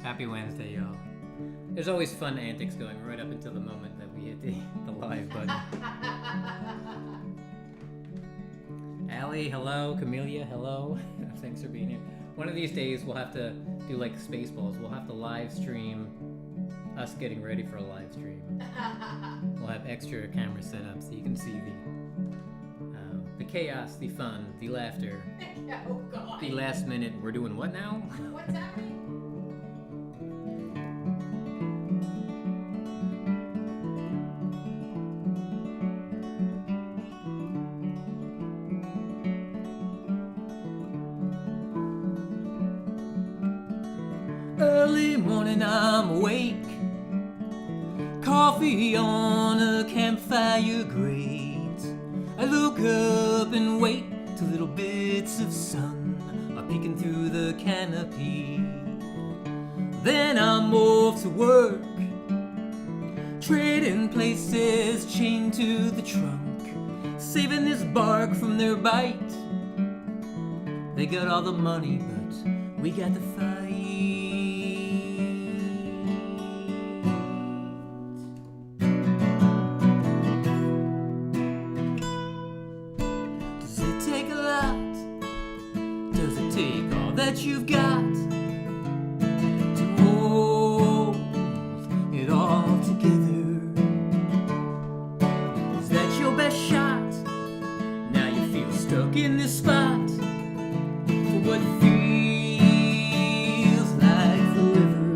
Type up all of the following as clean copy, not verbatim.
Happy Wednesday, y'all. There's always fun antics going right up until the moment that we hit the live button. Allie, hello. Camellia, hello. Thanks for being here. One of these days we'll have to do like Spaceballs. We'll have to live stream us getting ready for a live stream. We'll have extra camera set up so you can see the chaos, the fun, the laughter. Oh God. The last minute, we're doing what now? What's happening? Early morning, I'm awake. Coffee on a campfire grate. I look up and wait till little bits of sun are peeking through the canopy. Then I'm off to work, trading places chained to the trunk, saving this bark from their bite. They got all the money, but we got the fight. Does it take a lot? Does it take all that you've got to hold it all together? Is that your best shot? Now you feel stuck in this spot for what feels like forever.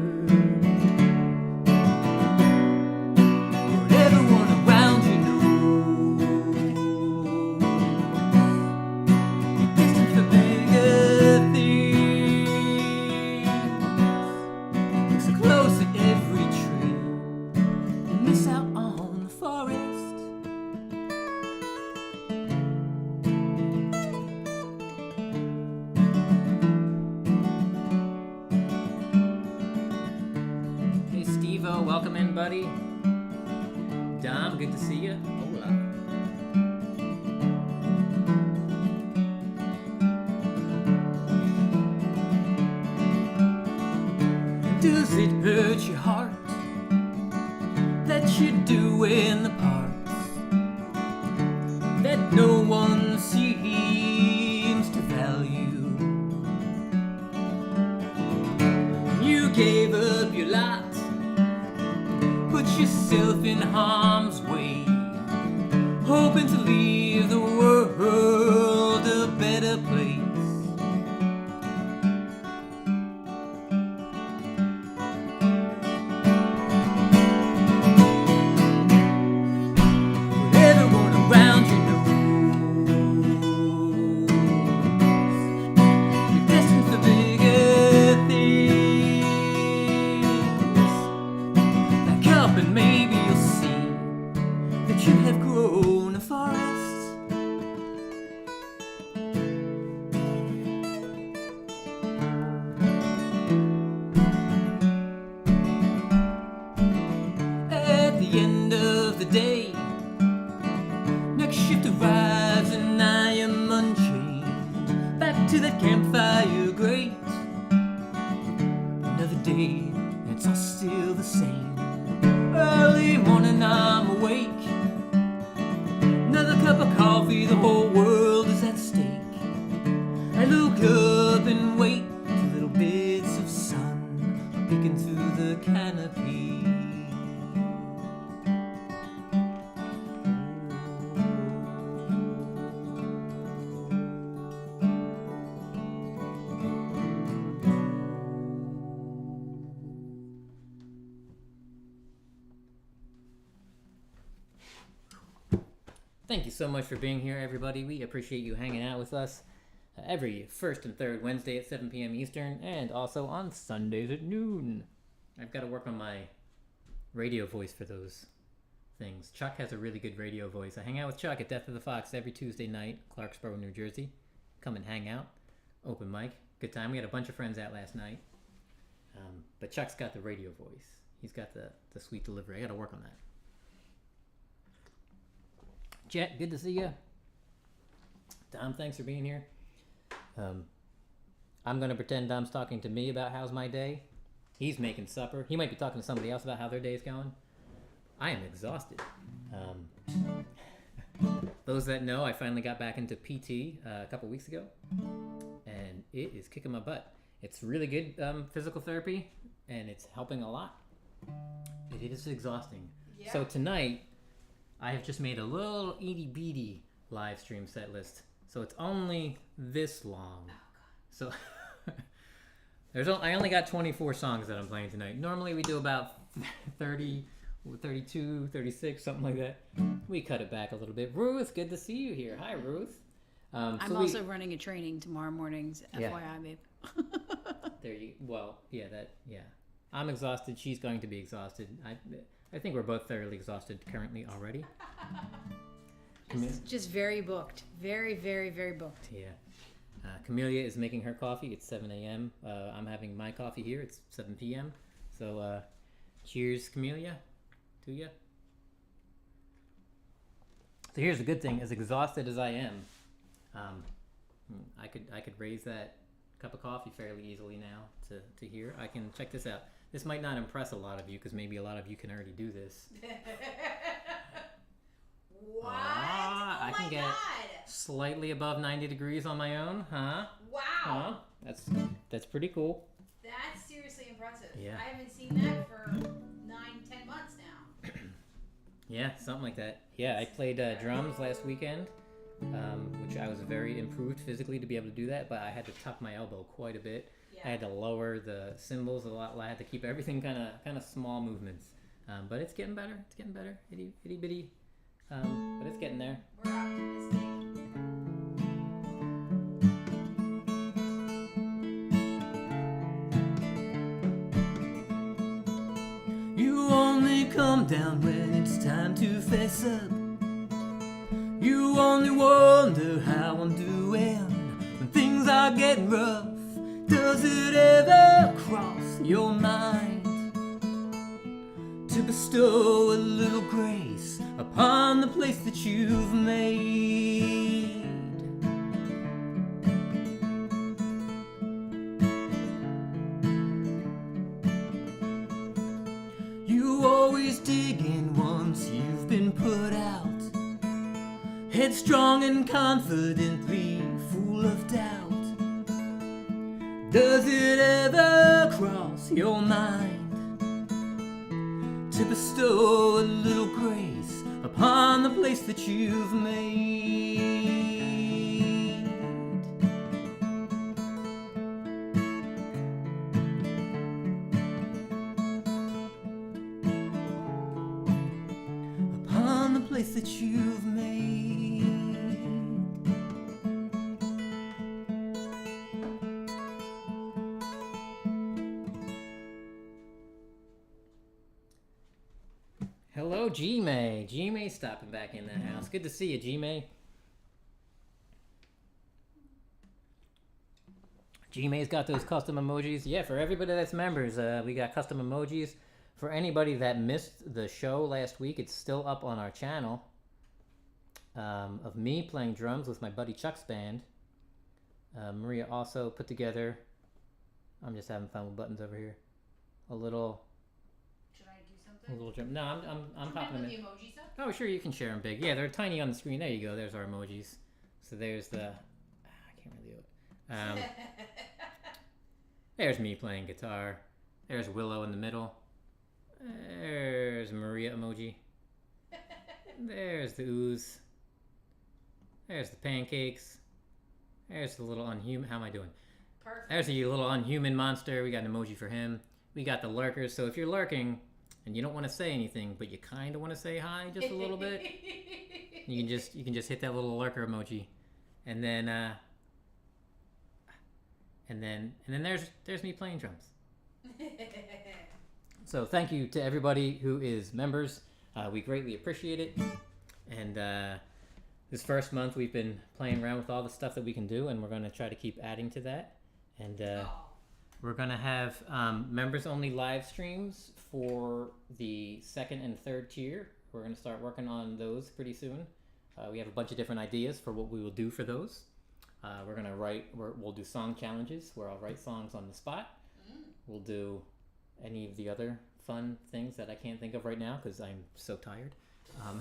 But everyone around you knows you're destined for bigger things. Look so close at every tree and miss out on the forest. Hey Steve-O, welcome in, buddy. Dom, good to see you. Hola. Does it hurt your heart that you're doing the parts that no one seems to value? You gave up your lot, put yourself in harm's way, hoping to leave the world a better place. But everyone around you knows you're destined for bigger things. Back up and maybe you'll see that you have grown a forest. At the end of the day, next shift arrives and I am unchained. Back to that campfire grate. Another day, and it's all still the same. Early morning, I'm awake. Another cup of coffee, the whole world is at stake. I look up and wait till little bits of sun are peeking through the canopy. Thank you so much for being here, everybody. We appreciate you hanging out with us every first and third Wednesday at 7 p.m. Eastern, and also on Sundays at noon. I've got to work on my radio voice for those things. Chuck has a really good radio voice. I hang out with Chuck at Death of the Fox every Tuesday night, Clarksboro, New Jersey. Come and hang out. Open mic. Good time. We had a bunch of friends out last night. But Chuck's got the radio voice. He's got the sweet delivery. I got to work on that. Jet, good to see you. Dom, thanks for being here. I'm going to pretend Dom's talking to me about how's my day. He's making supper. He might be talking to somebody else about how their day's going. I am exhausted. Those that know, I finally got back into PT a couple weeks ago, and it is kicking my butt. It's really good physical therapy, and it's helping a lot. It is exhausting. Yeah. So tonight, I have just made a little itty-bitty live stream set list. So it's only this long. Oh, so I only got 24 songs that I'm playing tonight. Normally we do about 30, 32, 36, something like that. We cut it back a little bit. Ruth, good to see you here. Hi, Ruth. I'm also running a training tomorrow mornings. FYI, babe. Yeah. I'm exhausted. She's going to be exhausted. I think we're both thoroughly exhausted currently already. Just very booked. Very, very, very booked. Yeah. Camellia is making her coffee. It's 7 a.m. I'm having my coffee here. It's 7 p.m. So, cheers, Camellia, to ya. So here's the good thing: as exhausted as I am, I could raise that cup of coffee fairly easily now to here. I can check this out. This might not impress a lot of you because maybe a lot of you can already do this. What? I can get slightly above 90 degrees on my own, huh? Wow. Huh? That's pretty cool. That's seriously impressive. Yeah. I haven't seen that for 9-10 months now. Yeah, something like that. Yeah, I played drums last weekend, which I was very improved physically to be able to do that, but I had to tuck my elbow quite a bit. Yeah. I had to lower the cymbals a lot. I had to keep everything kind of small movements. But it's getting better. It's getting better. Itty bitty. But it's getting there. We're optimistic. You only come down when it's time to face up. You only wonder how I'm doing when things are getting rough. Does it ever cross your mind to bestow a little grace upon the place that you've made? You always dig in once you've been put out, headstrong and confidently full of doubt. Does it ever cross your mind to bestow a little grace upon the place that you've made? Upon the place that you've made. Hello, G-May. G-May stopping back in the house. Good to see you, G-May. G-May's got those custom emojis. Yeah, for everybody that's members, we got custom emojis. For anybody that missed the show last week, it's still up on our channel of me playing drums with my buddy Chuck's band. Maria also put together, I'm just having fun with buttons over here, a little jump. No, I'm popping them in. The emojis up? Oh, sure, you can share them big. Yeah, they're tiny on the screen. There you go. There's our emojis. So there's the... I can't really do it. There's me playing guitar. There's Willow in the middle. There's Maria emoji. There's the ooze. There's the pancakes. There's the little unhuman... How am I doing? Perfect. There's the little unhuman monster. We got an emoji for him. We got the lurkers. So if you're lurking... and you don't want to say anything, but you kind of want to say hi just a little bit, you can just hit that little lurker emoji, and then there's me playing drums. So thank you to everybody who is members. We greatly appreciate it. And this first month we've been playing around with all the stuff that we can do, and we're going to try to keep adding to that. And we're going to have members-only live streams for the second and third tier. We're going to start working on those pretty soon. We have a bunch of different ideas for what we will do for those. We'll do song challenges where I'll write songs on the spot. We'll do any of the other fun things that I can't think of right now because I'm so tired. I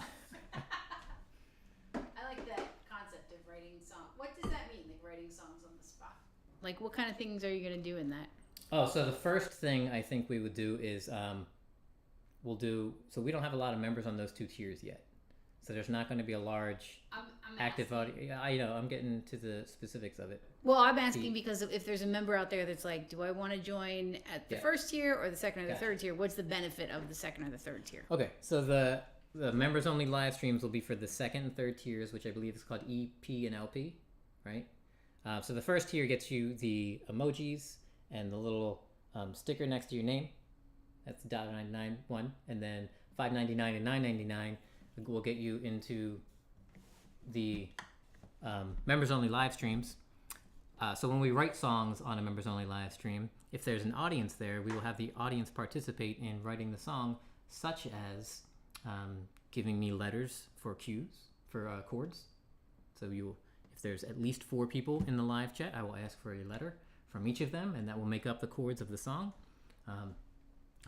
like that concept of writing songs. What does that mean, like writing songs on the spot? Like, what kind of things are you going to do in that? Oh, so the first thing I think we would do is so we don't have a lot of members on those 2 tiers yet. So there's not going to be a large I'm active asking. audience. I know, I'm getting to the specifics of it. Well, I'm asking because if there's a member out there that's like, do I want to join at the first tier or the second or the third tier? What's the benefit of the second or the third tier? Okay, so the members only live streams will be for the second and third tiers, which I believe is called EP and LP, right? So the first tier gets you the emojis and the little sticker next to your name. That's $991, and then $5.99 and $9.99 will get you into the members only live streams. So when we write songs on a members only live stream, if there's an audience there, we will have the audience participate in writing the song, such as giving me letters for cues for chords. So if there's at least 4 people in the live chat, I will ask for a letter from each of them, and that will make up the chords of the song.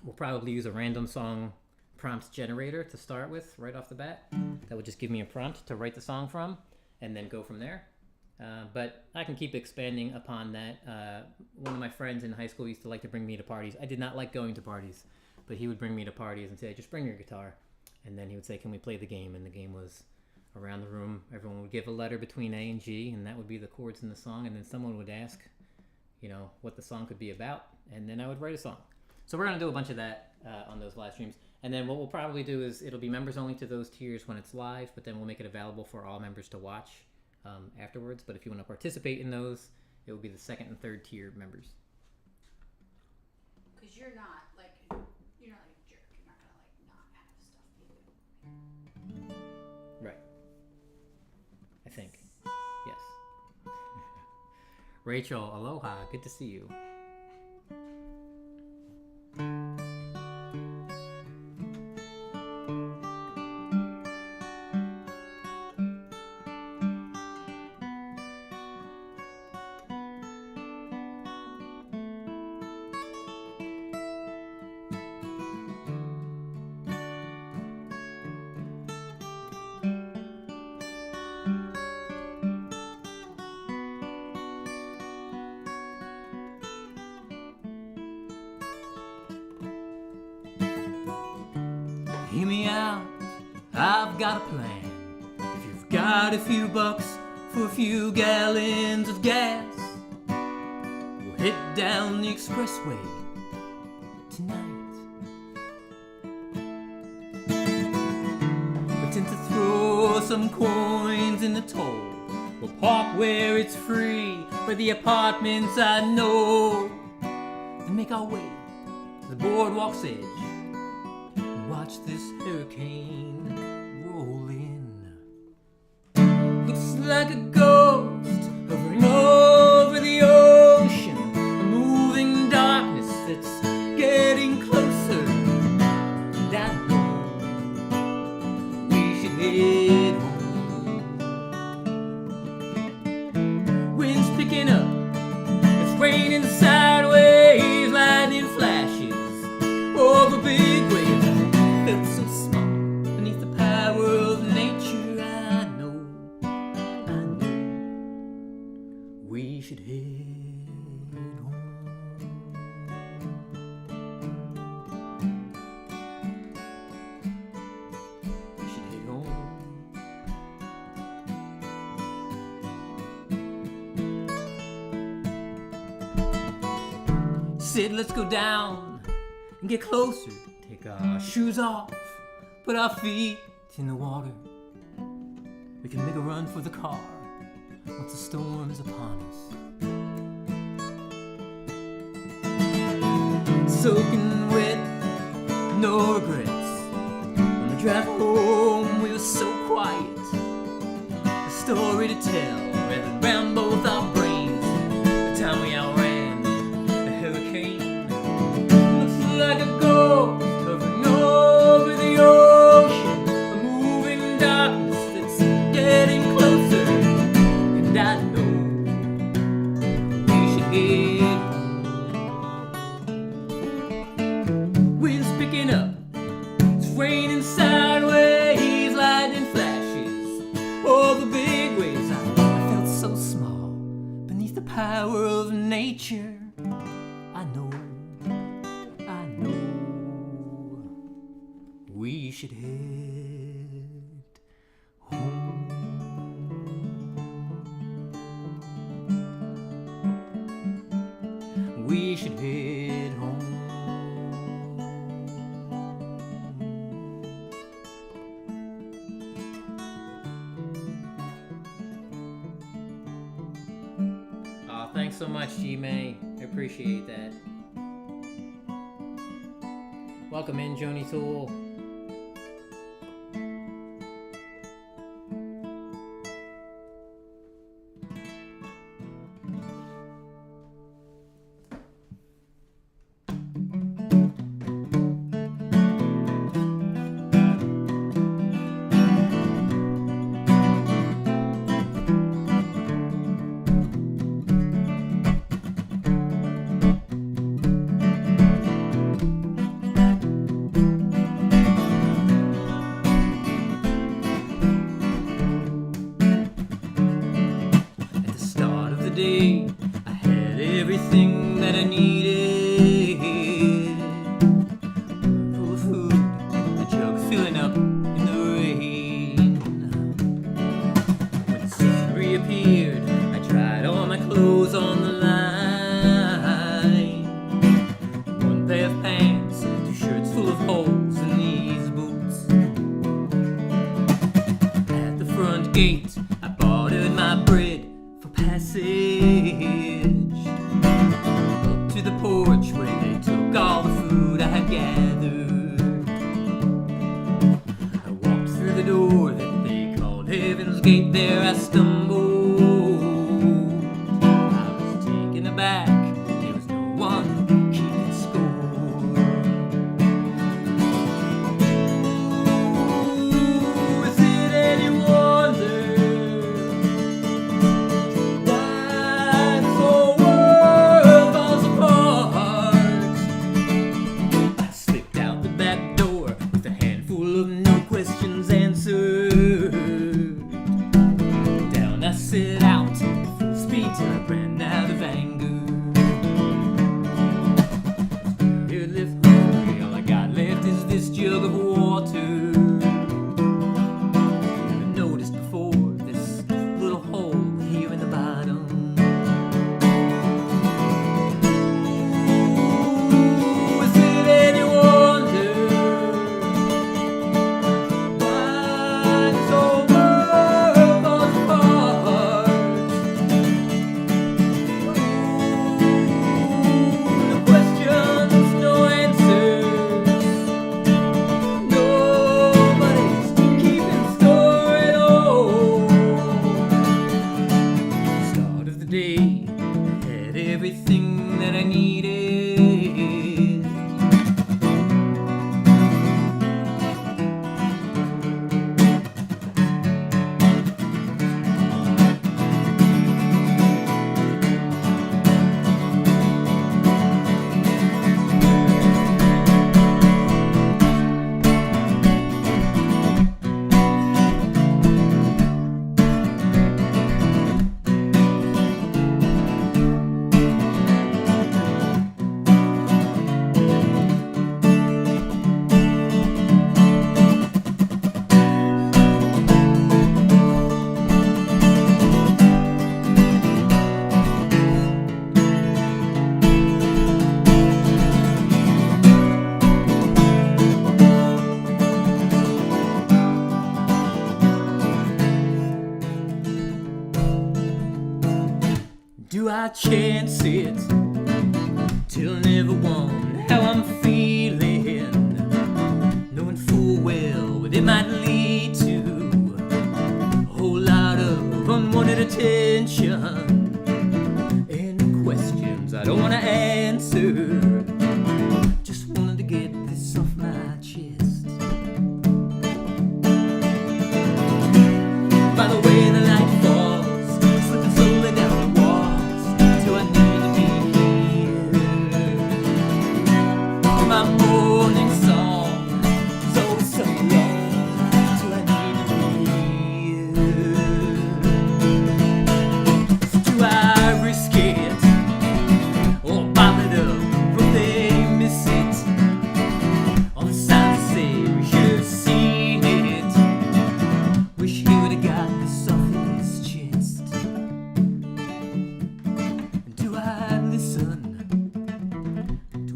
We'll probably use a random song prompt generator to start with right off the bat. That would just give me a prompt to write the song from, and then go from there. But I can keep expanding upon that. One of my friends in high school used to like to bring me to parties. I did not like going to parties, but he would bring me to parties and say, just bring your guitar. And then he would say, can we play the game? And the game was around the room. Everyone would give a letter between A and G, and that would be the chords in the song. And then someone would ask, what the song could be about. And then I would write a song. So we're going to do a bunch of that on those live streams. And then what we'll probably do is it'll be members only to those tiers when it's live, but then we'll make it available for all members to watch afterwards. But if you want to participate in those, it will be the second and third tier members. Because you're not like a jerk. You're not gonna like not have stuff to do. Right. I think. Yes. Rachel, aloha. Good to see you. Hear me out, I've got a plan. If you've got a few bucks for a few gallons of gas, we'll head down the expressway tonight. Pretend to throw some coins in the toll. We'll park where it's free, where the apartments I know, and make our way to the boardwalk's edge. Watch this hurricane roll in. Looks like a ghost hovering over the ocean, a moving darkness that's getting closer. And I know we should head home. Wind's picking up, it's raining sideways, lightning flashes over big waves. Felt so small beneath the power of nature. I know we should head home. We should head home. Said let's go down and get closer. Take our shoes off, put our feet in the water. We can make a run for the car once the storm's upon us. Soaking wet, no regrets. On the drive home, we were so quiet. A story to tell, rather than ram both our brains. The time we outran the hurricane. Looks like a ghost hovering over the ocean, a moving darkness that's getting closer. And I know we should head home. know we should head home. We should head home. Aw, thanks so much, G-May. I appreciate that. Welcome in, Joni Tool. I had everything that I needed. Full of food, the jug filling up in the rain. When the sun reappeared, I tried all my clothes on the line. One pair of pants, 2 shirts full of holes in these boots. At the front gate, I bartered my bread for passage up to the porch where they took all the food I had gathered. I walked through the door that they called Heaven's Gate. There I stumbled. I was taken aback. There was no one keeping score. Ooh, is it any wonder set out full speed till I ran out of anger. Here left hungry, all I got left is this jug of water. Never noticed before this little hole here in the bottom. Ooh, is it any wonder why this old world falls apart? No questions, no answers. Nobody's keeping score at all. Start of the day, I had everything that I needed. Do I chance it till never won how I'm feeling, knowing full well what it might lead to a whole lot of unwanted attention and questions I don't want to answer. Just wanted to get this off my chest. By the way the light falls, slipping slowly down the walls, till I need to be here. My morning song, so long, till I need to be here. So do I risk it, or bottle it up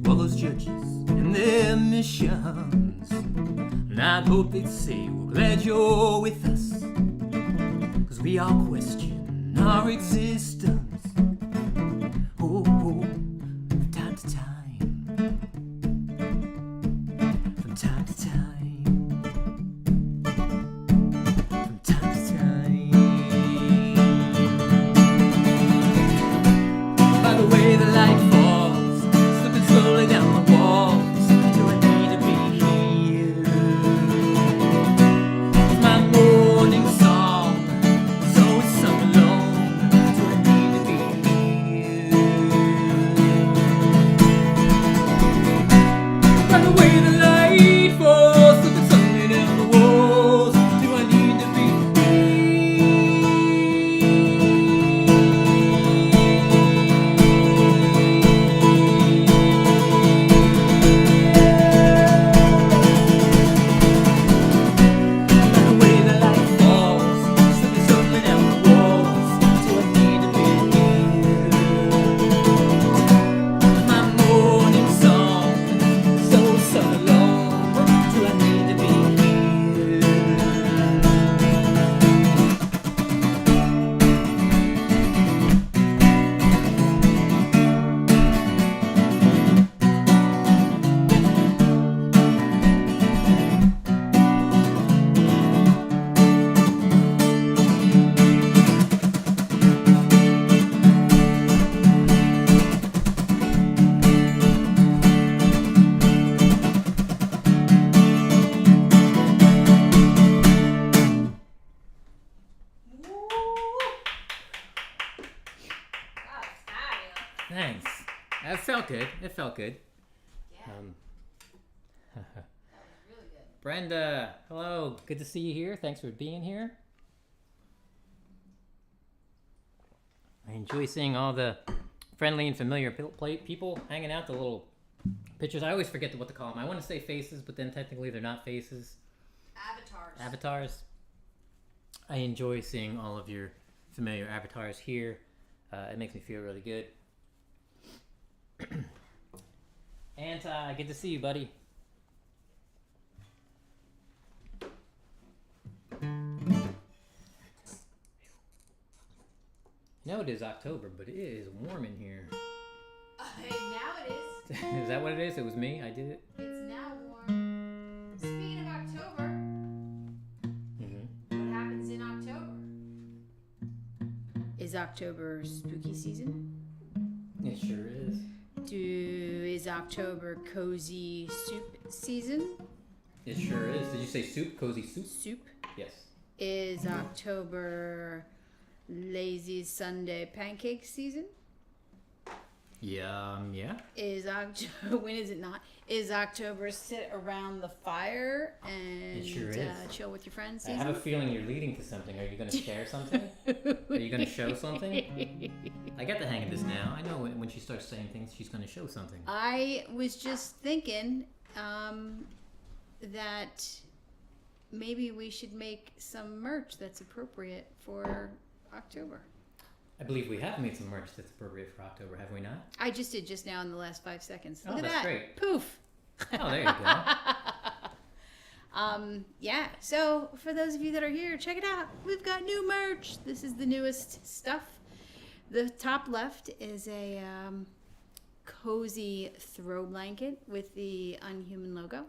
all those judges and their missions. And I'd hope they'd say, we're glad you're with us, 'cause we all question our existence. Oh, from time to time. From time to time. From time to time. By the way the light falls, slipping slowly down the walls, do I need to be here? It's my morning song, so it's sung alone, do I need to be here? By the way the light falls, slipping slowly down the walls, do I need to be By the way the light falls, slipping slowly down the walls, do I need to be here? My morning song, so sung alone, do I need to be here? Thanks. That felt good. It felt good. Yeah, that was really good. Brenda, hello. Good to see you here. Thanks for being here. I enjoy seeing all the friendly and familiar people hanging out, the little pictures. I always forget what to call them. I want to say faces, but then technically they're not faces. Avatars. I enjoy seeing all of your familiar avatars here. It makes me feel really good. And good to see you, buddy. No, it is October, but it is warm in here. Now it is. Is that what it is? It was me? I did it? It's now warm. Speaking of October, what happens in October? Is October spooky season? It sure is. Is October cozy soup season? It sure is. Did you say soup? Cozy soup? Soup. Yes. Is October lazy Sunday pancake season? Yeah. Is October, when is it not? Is October sit around the fire and It sure is. Chill with your friends I season? have a feeling you're leading to something. Are you going to share something? Are you going to show something? I get the hang of this now. I know when she starts saying things, she's going to show something. I was just thinking that maybe we should make some merch that's appropriate for October. I believe we have made some merch that's appropriate for October, have we not? I just did just now in the last 5 seconds. Oh, Look at that's that. great. Poof. Oh, there you go. Yeah, so for those of you that are here, check it out. We've got new merch. This is the newest stuff. The top left is a cozy throw blanket with the UnHuman logo.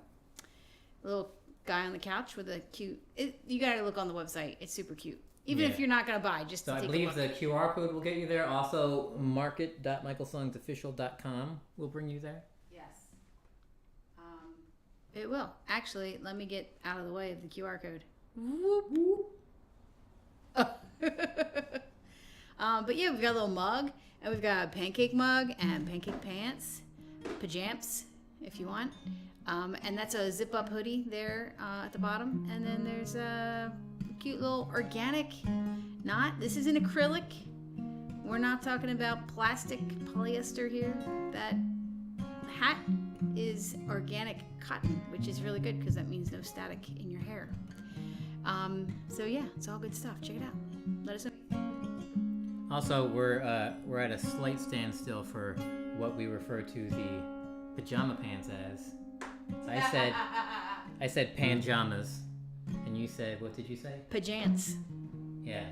A little guy on the couch with a cute... you gotta look on the website. It's super cute. Even if you're not gonna buy, just so to take I believe a look. the QR code will get you there. Also, market.michaelsonsofficial.com will bring you there. Yes. It will. Actually, let me get out of the way of the QR code. Whoop, whoop. Oh. But yeah, we've got a little mug, and we've got a pancake mug and pancake pants, pajamps, if you want. And that's a zip-up hoodie there at the bottom. And then there's a cute little organic knot. This is an acrylic. We're not talking about plastic polyester here. That hat is organic cotton, which is really good because that means no static in your hair. So yeah, it's all good stuff. Check it out. Let us know. Also, we're at a slight standstill for what we refer to the pajama pants as. I said panjamas, and you said, what did you say? Pajants. Yeah.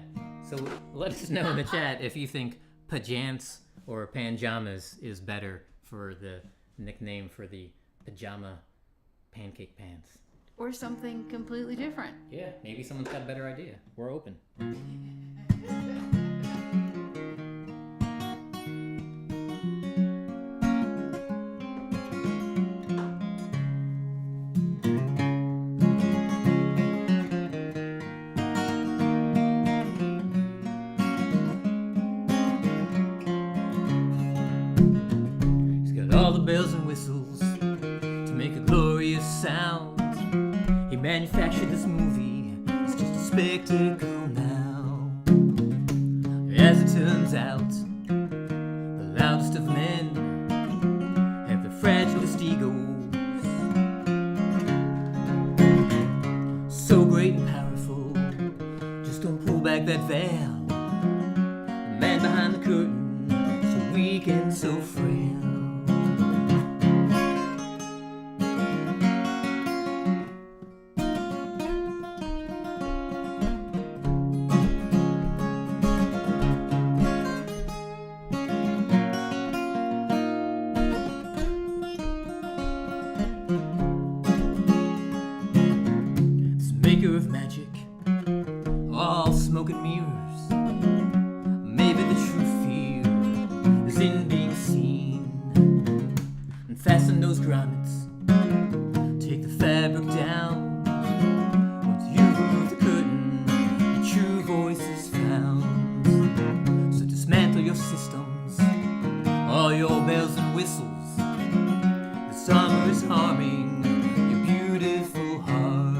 So let us know in the chat if you think pajants or panjamas is better for the nickname for the pajama pancake pants. Or something completely different. Yeah, maybe someone's got a better idea. We're open. He's got all the bells and whistles to make a glorious sound. He manufactured this movie, it's just a spectacle now. As it turns out, the loudest of men have the fragilest egos. So great and powerful, just don't pull back that veil. The man behind the curtain, so weak and so frail. Maker of magic, all smoke and mirrors. Maybe the true fear is in being seen. And fasten those grommets, take the fabric down. Once you've removed the curtain, your true voice is found. So dismantle your systems, all your bells and whistles. The summer is harming your beautiful heart.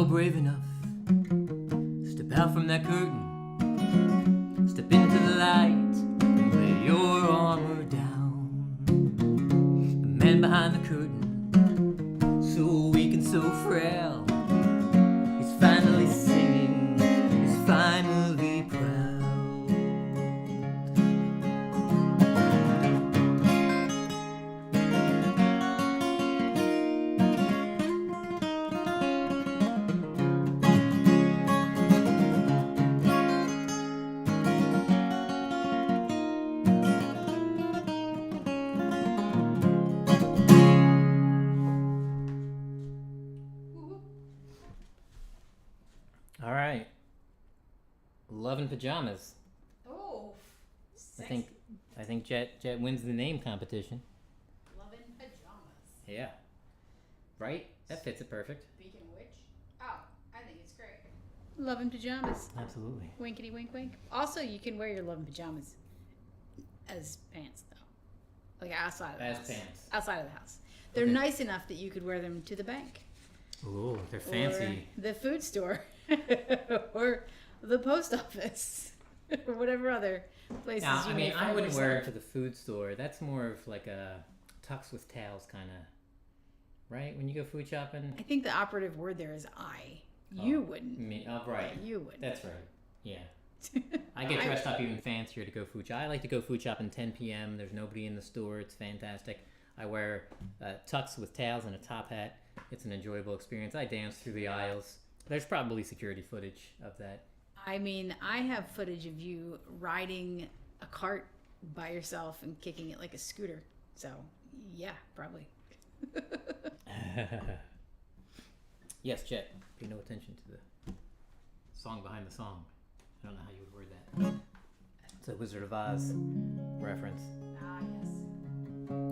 Brave enough, step out from that curtain, step into the light, and lay your armor down. The man behind the curtain, so weak and so frail, he's finally singing, he's finally proud. All right, Lovin Pajamas. Oh, I think Jet wins the name competition. Lovin Pajamas. Yeah, right? That fits it perfect. Speaking of which, oh, I think it's great. Lovin' pajamas. Absolutely. Winkety wink wink. Also, you can wear your lovin' pajamas as pants, though. Like outside of the house. As pants. Outside of the house. They're Okay. nice enough that you could wear them to the bank. Ooh, they're fancy. Or the food store. Or the post office. Or whatever other places Now, you I may mean, I find wouldn't wear it yourself. to the food store. That's more of like a tux with tails kind of, right? When you go food shopping. I think the operative word there is I. You wouldn't. Me, oh, right. Yeah, you wouldn't. That's right. Yeah. I get dressed up even fancier to go food shop. I like to go food shopping 10 p.m. There's nobody in the store. It's fantastic. I wear tux with tails and a top hat. It's an enjoyable experience. I dance through the aisles. There's probably security footage of that. I mean, I have footage of you riding a cart by yourself and kicking it like a scooter. So, yeah, probably. Yes, Jet. Pay no attention to the song behind the song. I don't know how you would word that. It's a Wizard of Oz reference. Ah, yes.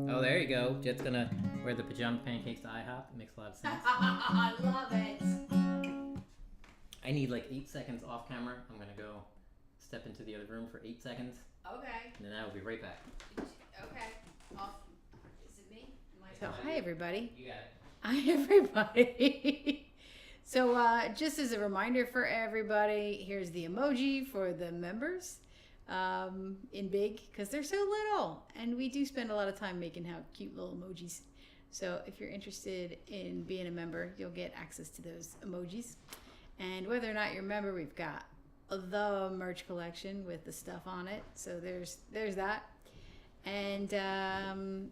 Oh, there you go. Jet's gonna wear the pajama pancakes to IHOP. It makes a lot of sense. I love it. I need like 8 seconds off camera. I'm gonna go step into the other room for 8 seconds, Okay. and then I will be right back. Okay. Off. Is it me? So, hi, everybody. You got it. Hi, everybody. So just as a reminder for everybody, here's the emoji for the members in big because they're so little. And we do spend a lot of time making how cute little emojis. So if you're interested in being a member, you'll get access to those emojis. And whether or not you're a member, we've got the merch collection with the stuff on it. So there's that. And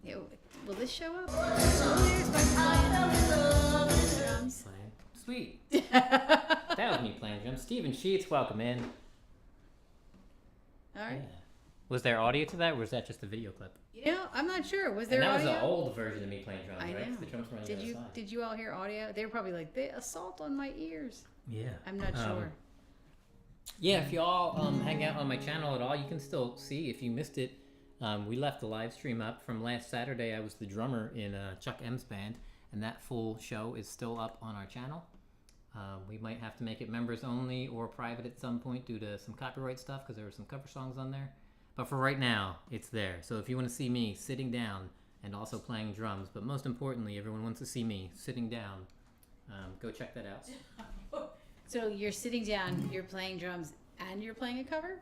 will this show up? There's my playing drums. Sweet. That was me playing drums. Steven Sheets, welcome in. All right. Yeah. Was there audio to that, or was that just a video clip? You know, I'm not sure. Was there and that audio? was the old version of me playing drums, I right? know. The drums were on the other side. Did you all hear audio? They were probably like, the assault on my ears. Yeah. I'm not sure. Yeah, if y'all hang out on my channel at all, you can still see if you missed it. We left the live stream up from last Saturday. I was the drummer in Chuck M's band, and that full show is still up on our channel. We might have to make it members only or private at some point due to some copyright stuff because there were some cover songs on there. But for right now, it's there. So if you want to see me sitting down and also playing drums, but most importantly, everyone wants to see me sitting down, go check that out. So you're sitting down, you're playing drums, and you're playing a cover?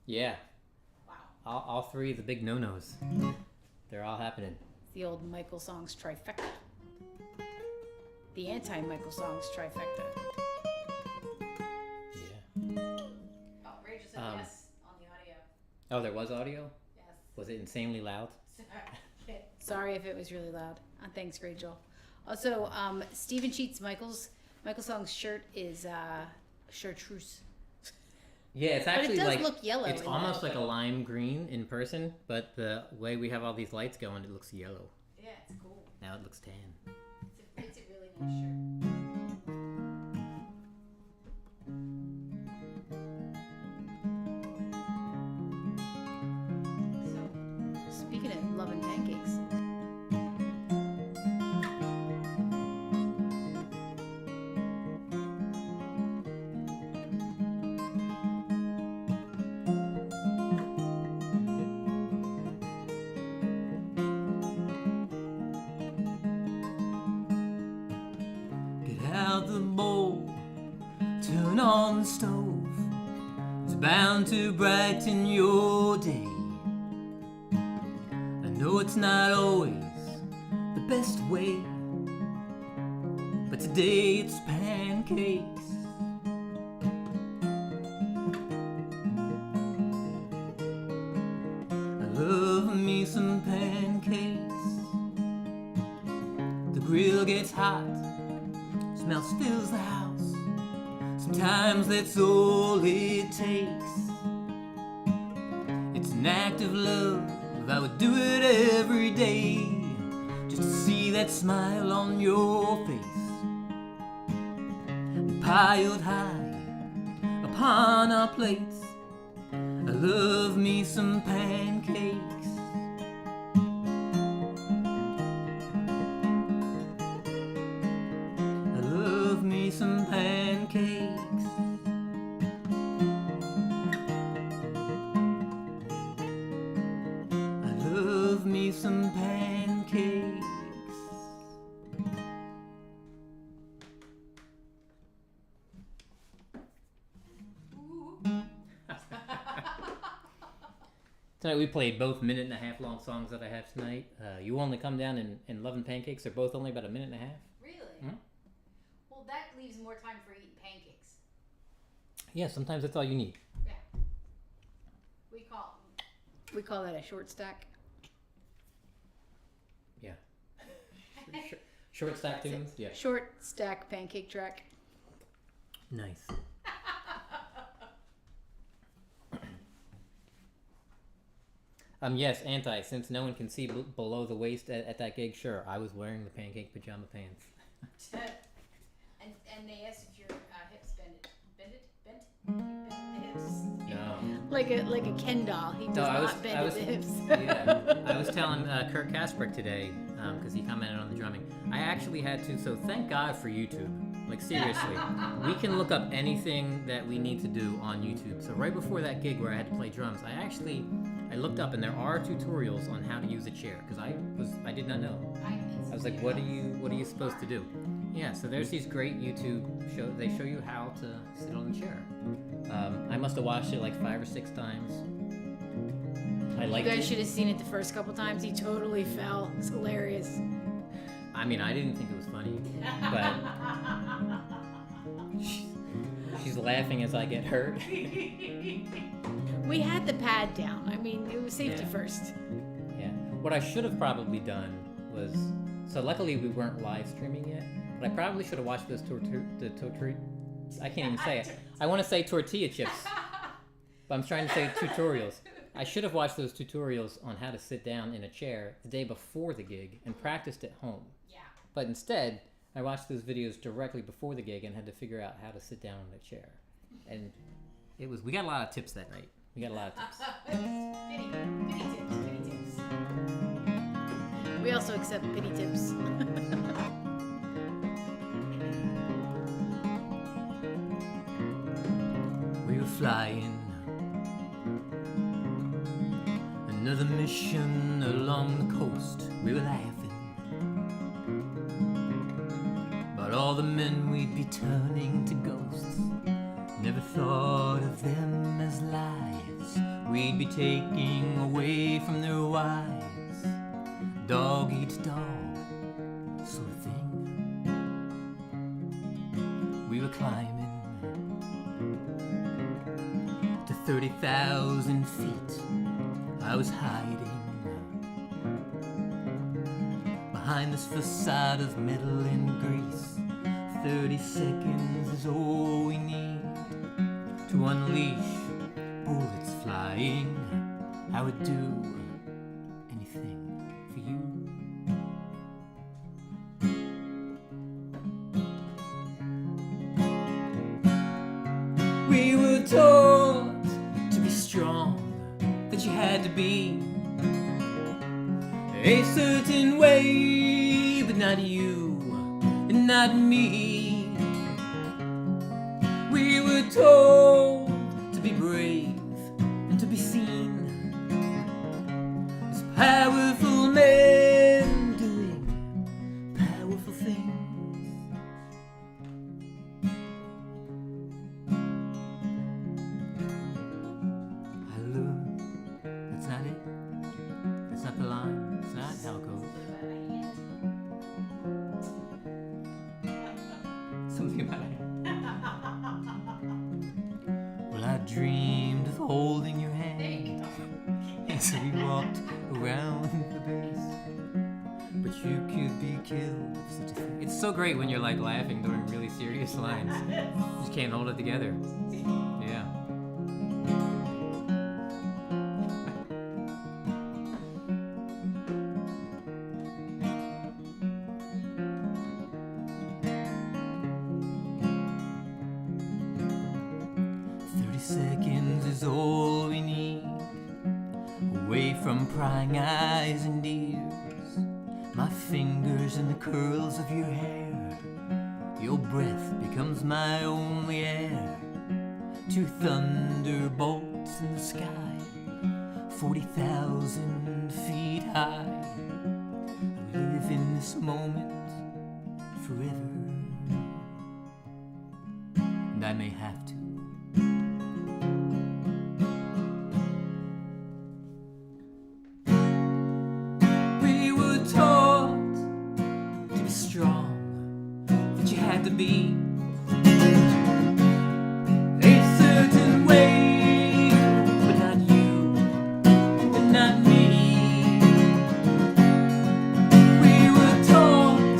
Yeah. Wow. All three of the big no-nos. They're all happening. The old MichaelSongs trifecta. The anti-MichaelSongs trifecta. Yeah. Oh, Ray just said yes on the audio. Oh, there was audio? Yes. Was it insanely loud? Sorry if it was really loud. Thanks, Rachel. Also, Stephen Sheets MichaelSongs shirt is chartreuse. Yeah, it's actually but it does like look yellow. it's almost like a lime green in person, but the way we have all these lights going, it looks yellow. Yeah, it's cool. Now it looks tan. It's a really nice shirt. So, speaking of Lovin Pancakes. Out the bowl, turn on the stove. It's bound to brighten your day. I know it's not always the best way, but today it's pancakes. I love me some pancakes. The grill gets hot, smell fills the house. Sometimes that's all it takes. It's an act of love. I would do it every day just to see that smile on your face. Piled high upon our plates, I love me some pancakes. Some pancakes. I love me some pancakes. Tonight we played both 1.5-minute long songs that I have tonight. You Only Come Down and Lovin Pancakes. They're both only about 1.5 minutes. Really? Hmm? Well, that leaves more time for eating pancakes. Yeah, sometimes that's all you need. Yeah. We call that a short stack. Yeah. Short stack tunes? Yeah. Short stack pancake track. Nice. Yes, Anti, since no one can see below the waist at that gig, sure, I was wearing the pancake pajama pants. and they asked if your hips bent the hips. No. Like a Ken doll. He does not bend his hips. Yeah, I was telling Kurt Kasprick today, because he commented on the drumming. I actually had to, so thank God for YouTube. Like, seriously. We can look up anything that we need to do on YouTube. So right before that gig where I had to play drums, I looked up and there are tutorials on how to use a chair, because I did not know. I was like, what are you supposed to do? Yeah, so there's these great YouTube shows. They show you how to sit on the chair. I must have watched it like 5 or 6 times. I liked You guys it. should have seen it the first couple times. He totally fell. It's hilarious. I mean, I didn't think it was funny, but she's laughing as I get hurt. We had the pad down. I mean, it was safety Yeah. first. Yeah. What I should have probably done was, so luckily we weren't live streaming yet, but I probably should have watched those I can't even say it. I want to say tortilla chips, but I'm trying to say tutorials. I should have watched those tutorials on how to sit down in a chair the day before the gig and practiced at home. Yeah. But instead, I watched those videos directly before the gig and had to figure out how to sit down in a chair. And we got a lot of tips that night. We got a lot of tips. Pity tips. We also accept pity tips. We were flying another mission along the coast. We were laughing about all the men we'd be turning to ghosts. Never thought of them as lives we'd be taking away from their wives. Dog eats dog, sort of thing. We were climbing to 30,000 feet. I was hiding behind this facade of metal and grease. 30 seconds is all we need to unleash bullets flying. I would do anything for you. We were taught to be strong, that you had to be a certain way, but not you and not me. We were told to be brave and to be seen as powerful men doing powerful things. I learned that's not it. That's not the line. It's not how it goes. Something about it. Well, I dreamed of holding your hand as we walked around the base. But you could be killed if such a thing. It's so great when you're like laughing during really serious lines. You just can't hold it together. Yeah. 30 seconds is all we need, away from prying eyes and ears. My fingers in the curls of your hair, your breath becomes my only air. 2 thunderbolts in the sky, 40,000 feet high. I live in this moment forever, and I may have to. We were taught to be strong, that you had to be a certain way, but not you and not me. We were taught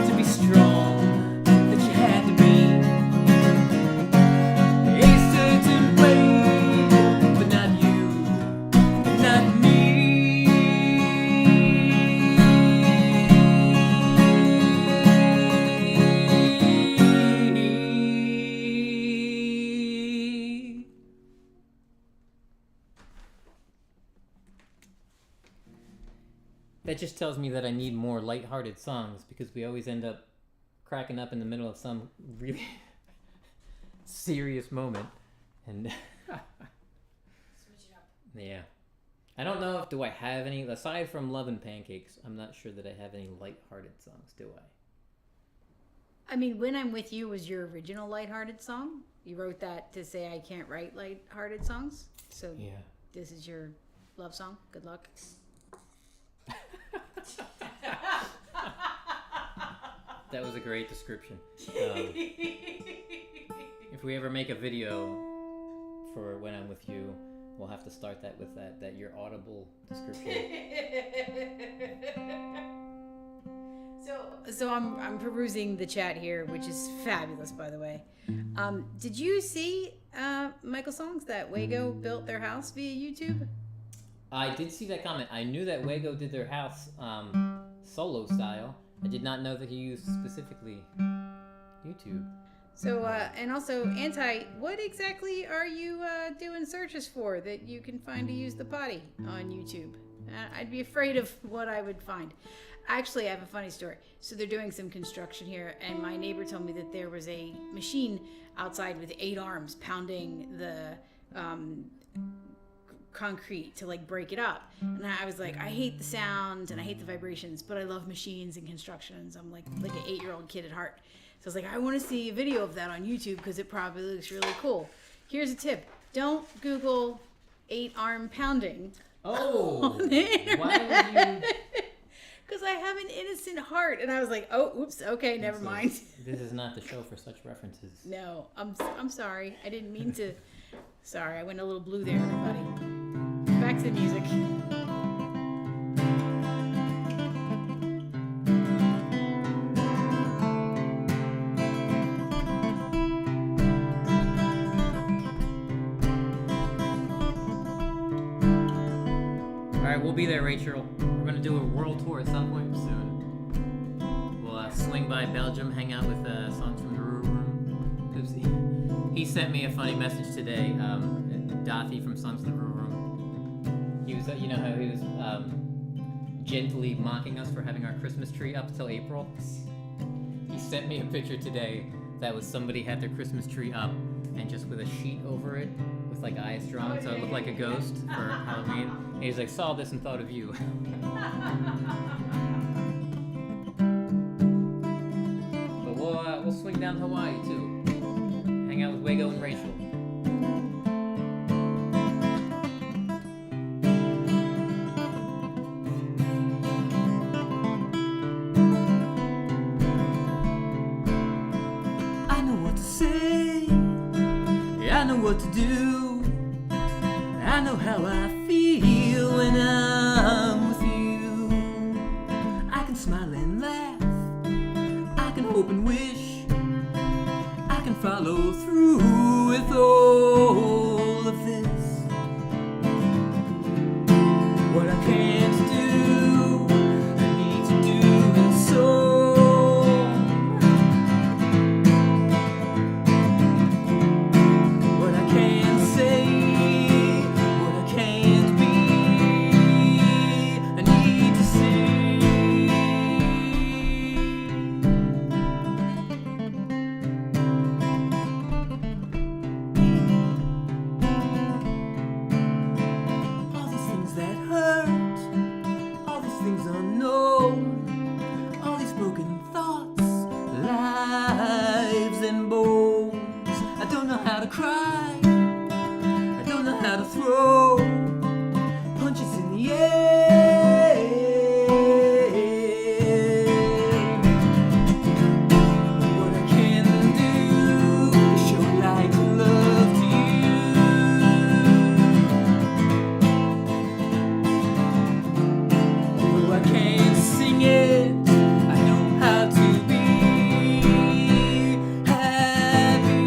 to be strong, that you had to be a certain way, but not you and not me. That just tells me that I need more lighthearted songs, because we always end up cracking up in the middle of some really serious moment. And Switch it up. yeah. I don't know do I have any, aside from Lovin Pancakes, I'm not sure that I have any lighthearted songs, do I? I mean, When I'm With You was your original lighthearted song. You wrote that to say I can't write lighthearted songs. So Yeah. this is your love song. Good luck. That was a great description. If we ever make a video for When I'm With You, we'll have to start that with that your audible description. So I'm perusing the chat here, which is fabulous, by the way. Did you see MichaelSongs that Wago built their house via YouTube? I did see that comment. I knew that Wago did their house solo style. I did not know that he used specifically YouTube. So, and also, Anti, what exactly are you doing searches for that you can find to use the potty on YouTube? I'd be afraid of what I would find. Actually, I have a funny story. So they're doing some construction here, and my neighbor told me that there was a machine outside with 8 arms pounding the concrete to like break it up. And I was like, I hate the sound and I hate the vibrations, but I love machines and constructions. I'm like an 8-year-old kid at heart. So I was like, I want to see a video of that on YouTube because it probably looks really cool. Here's a tip. Don't Google 8-arm pounding. Oh, on the internet. why would you? Because I have an innocent heart. And I was like, oh, oops, okay, never mind. This is not the show for such references. No, I'm sorry. I didn't mean to. Sorry, I went a little blue there, everybody. Back to the music. Alright, we'll be there, Rachel. We're gonna do a world tour at some point soon. We'll swing by Belgium, hang out with songs from the room. Oopsie. He sent me a funny message today. Dothy from Songs from the Room. He was, you know how he was gently mocking us for having our Christmas tree up till April. He sent me a picture today that was somebody had their Christmas tree up and just with a sheet over it with like eyes drawn so it looked like a ghost for Halloween. And he's like, saw this and thought of you. But we'll swing down to Hawaii too. Hang out with Wago and Rachel. I know what to say. I know what to do. I know how I feel when I'm with you. I can smile and laugh. I can hope and wish. I can follow through with all of this. What I can't do, I need to do, and so what I can't say, what I can't be, I need to see. All these things that hurt, all these things unknown, all these broken thoughts, lives and bones. I don't know how to cry, I don't know how to throw punches in the air. What I can do is show like love to you. Although I can't sing it, I know how to be happy.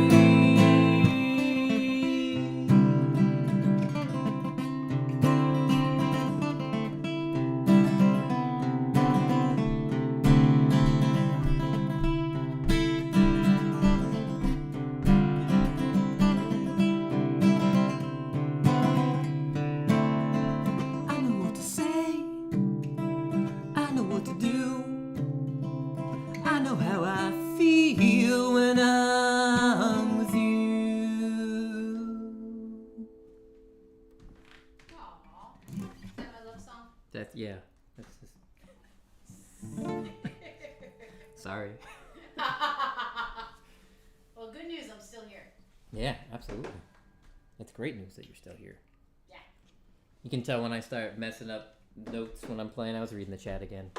I know what to say. I know what to do. I know how I feel when I'm with you. Aww. Is that my love song? That's yeah. That's just... Sorry. Yeah, absolutely. It's great news that you're still here. Yeah. You can tell when I start messing up notes when I'm playing. I was reading the chat again.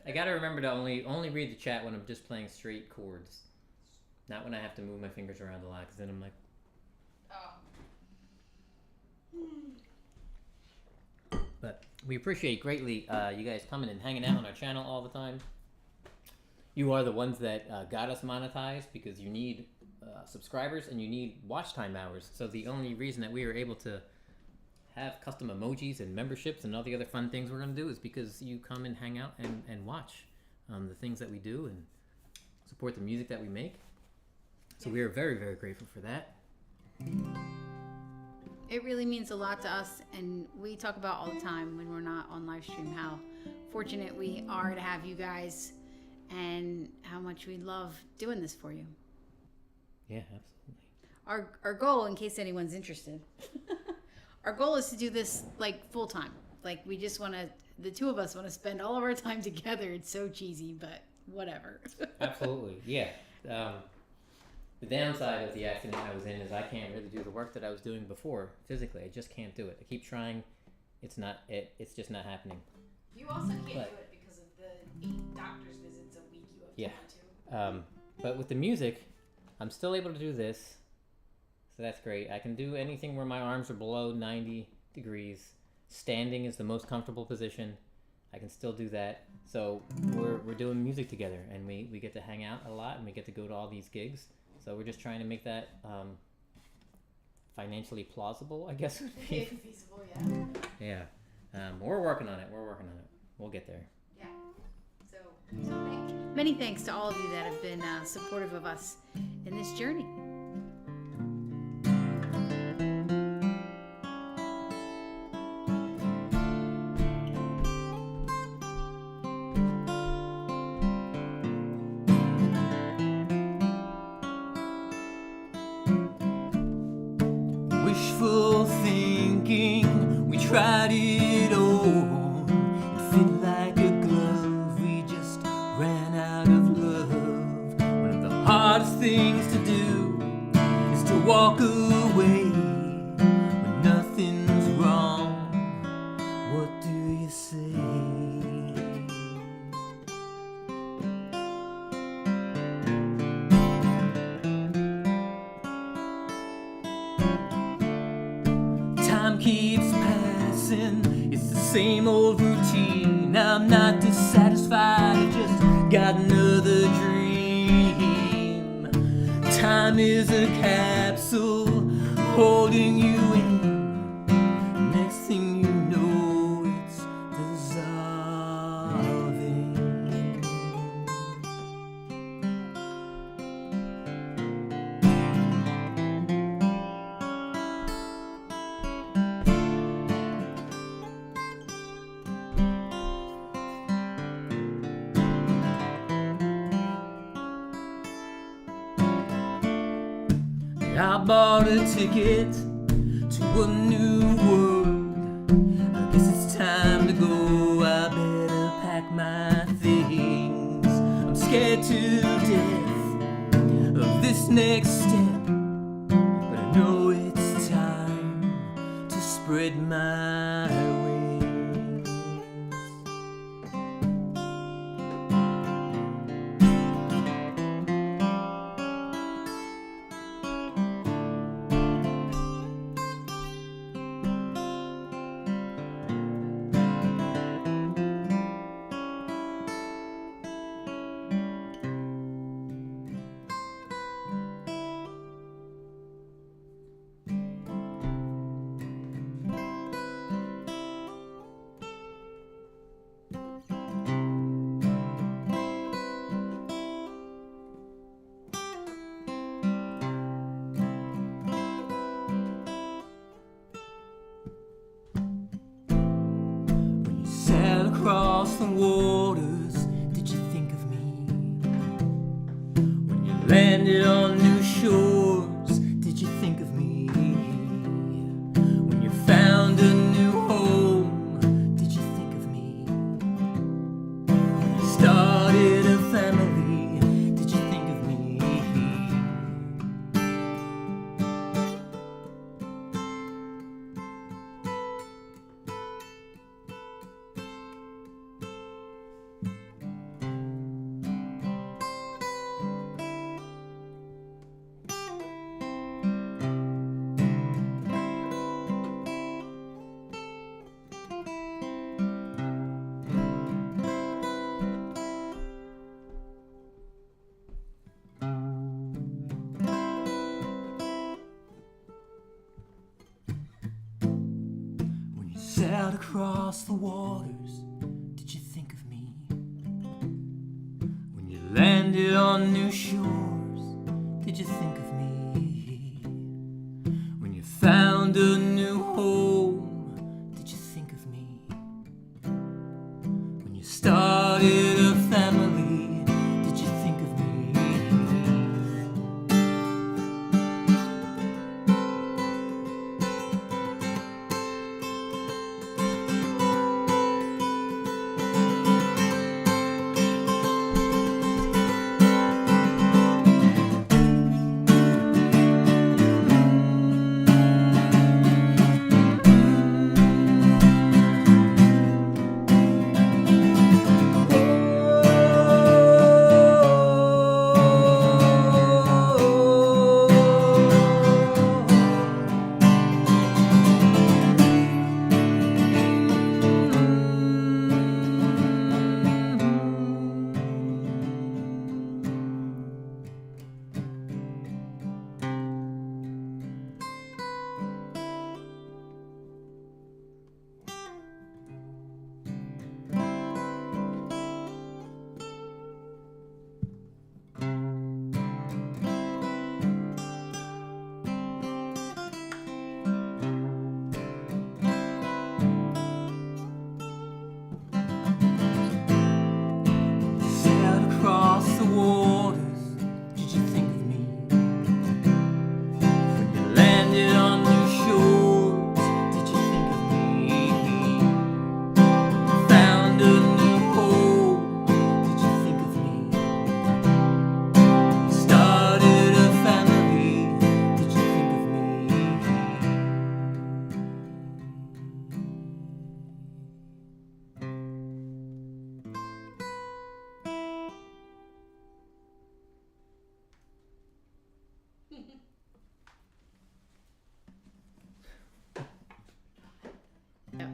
I gotta remember to only read the chat when I'm just playing straight chords. Not when I have to move my fingers around a lot, because then I'm like... Oh. But we appreciate greatly you guys coming and hanging out on our channel all the time. You are the ones that got us monetized, because you need subscribers and you need watch time hours. So the only reason that we were able to have custom emojis and memberships and all the other fun things we're going to do is because you come and hang out and watch the things that we do and support the music that we make. So we are very, very grateful for that. It really means a lot to us, and we talk about all the time when we're not on live stream how fortunate we are to have you guys and how much we love doing this for you. Yeah, absolutely. Our goal, in case anyone's interested, our goal is to do this like full time. Like, we just want to, the two of us want to spend all of our time together. It's so cheesy, but whatever. Absolutely, yeah. The downside of the accident I was in is I can't really do the work that I was doing before physically. I just can't do it. I keep trying. It's just not happening. You also can't do it because of the 8 doctor's visits a week you have to go to. But with the music, I'm still able to do this. So that's great. I can do anything where my arms are below 90 degrees. Standing is the most comfortable position. I can still do that. So we're doing music together, and we get to hang out a lot, and we get to go to all these gigs. So we're just trying to make that financially plausible, I guess. Feasible, yeah. Yeah. We're working on it. We'll get there. Yeah. So Many thanks to all of you that have been supportive of us in this journey. Wishful thinking, we tried it all. It fit like a glove, we just ran out of love. One of the hardest things to do is to walk away when nothing's wrong. What do you say? Time keeps passing, it's the same old routine. I'm not dissatisfied, I just got another dream. Time is a capsule holding you in. Next thing you know, it's dissolving. I bought a ticket to a new world. I guess it's time to go, I better pack my things. I'm scared to death of this next step, but I know it's time to spread my wings. Across the waters, did you think of me? When you landed on new shores, did you think of me? When you found a new home, did you think of me? When you started a family, did you think of me? sailed across the waters, did you think of me? When you landed on new shores, did you think of me? When you found a new home, did you think of me? When you started a family, did you think of me?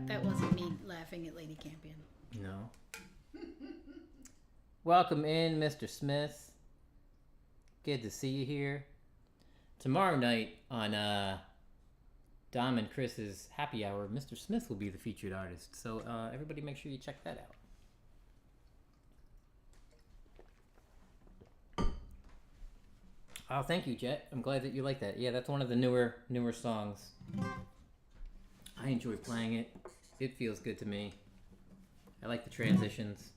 That wasn't me laughing at Lady Campion. No. Welcome in, Mr. Smith. Good to see you here. Tomorrow night on Dom and Chris's happy hour, Mr. Smith will be the featured artist. So everybody make sure you check that out. Oh, thank you, Jet. I'm glad that you like that. Yeah, that's one of the newer songs. I enjoy playing it. It feels good to me. I like the transitions.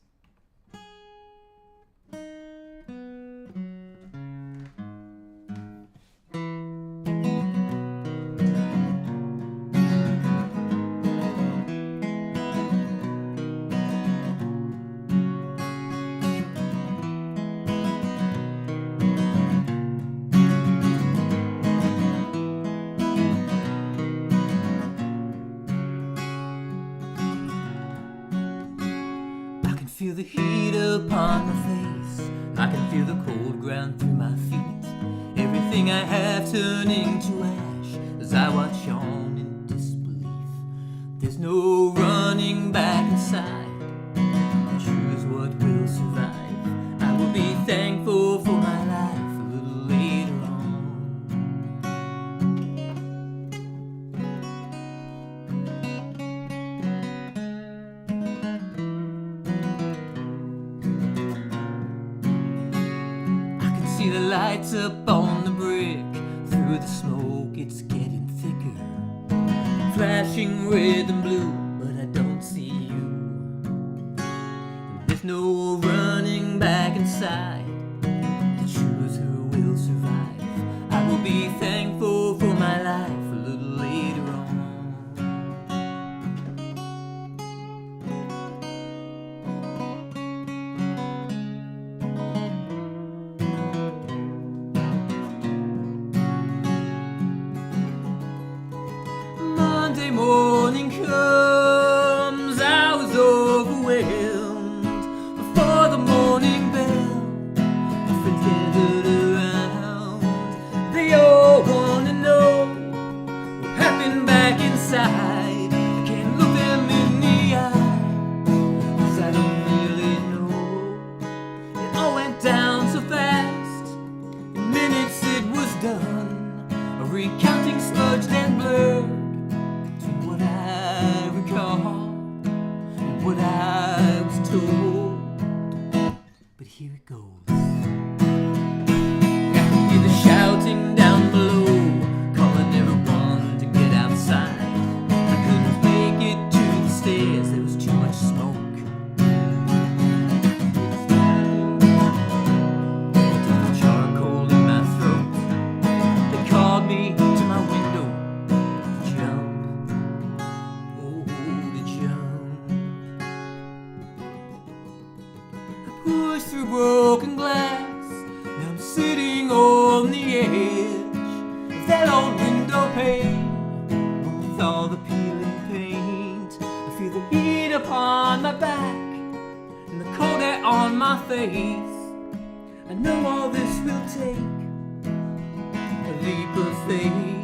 Feel the heat upon my face. I can feel the cold ground through my feet. Everything I have turning to ash as I watch on in disbelief. There's no running back inside. Choose what will survive. I will be thankful for my life a little later on. See the lights up on the brick. Through the smoke it's getting thicker. Flashing red and blue, but I don't see you. There's no running back inside. To choose who will survive. I will be thankful for my life a little later on. Monday morning comes, I was overwhelmed. Before the morning bell, my friends gathered around. They all want to know what happened back inside. I can't look them in the eye, 'cause I don't really know. It all went down so fast, in minutes it was done. A recounting smudged and blurred. What I recall. face. I know all this will take a leap of faith.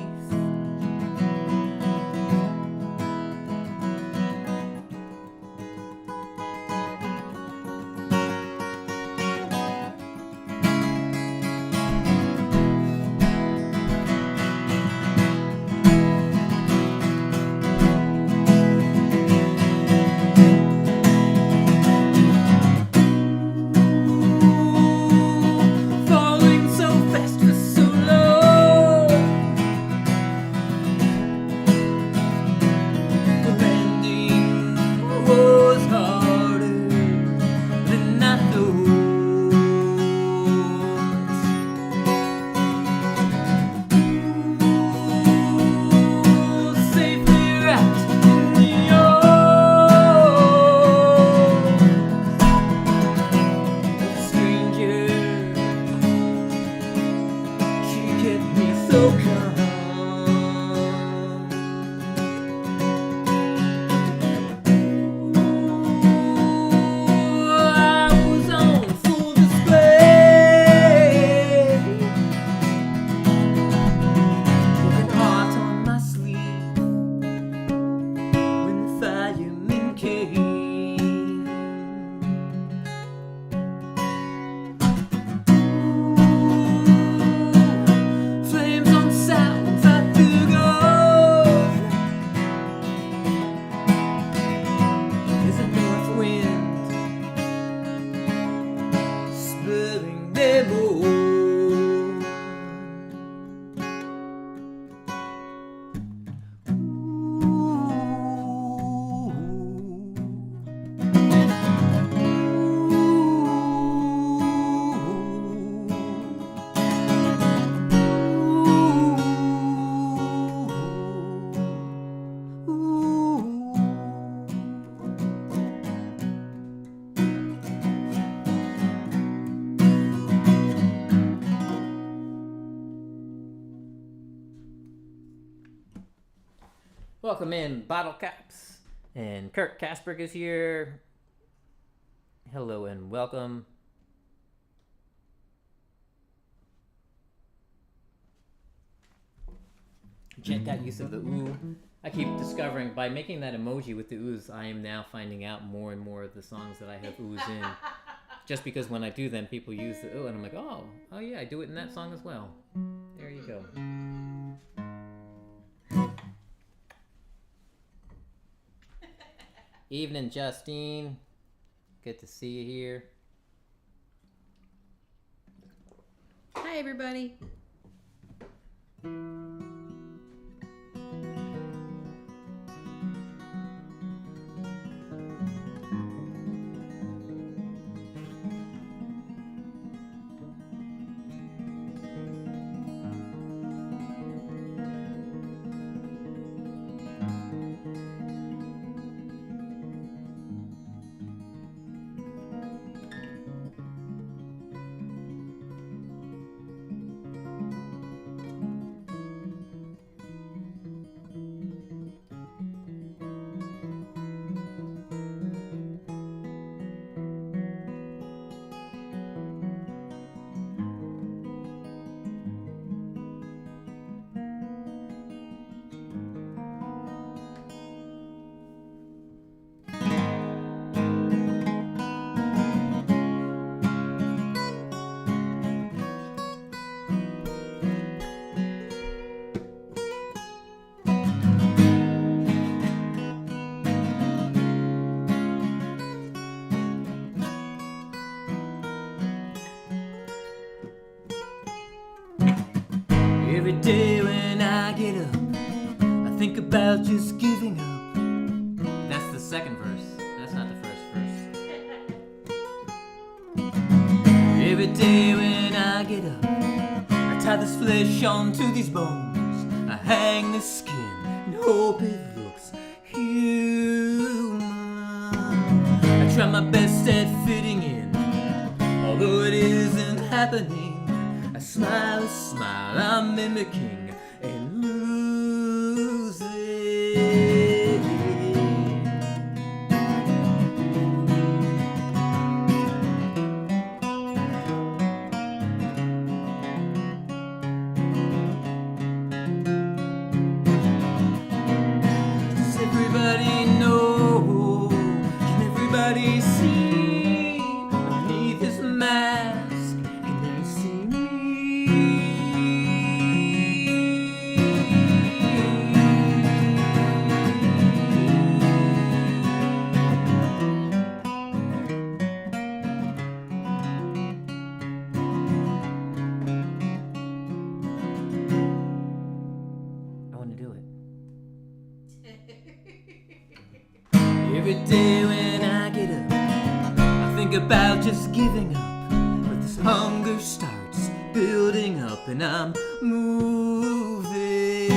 Welcome in, Bottle Caps, and Kurt Kasperg is here. Hello and welcome. Jet got use of the ooh. I keep discovering by making that emoji with the oohs, I am now finding out more and more of the songs that I have oohs in. Just because when I do them, people use the ooh, and I'm like, oh yeah, I do it in that song as well. There you go. Evening, Justine. Good to see you here. Hi, everybody. Every day when I get up, I think about just giving up. That's the second verse. That's not the first verse. Every day when I get up, I tie this flesh onto these bones. I hang the skin and hope it looks human. I try my best at fitting in, although it isn't happening. I smile a smile I'm mimicking and losing. Every day when I get up, I think about just giving up. But this hunger starts building up, and I'm moving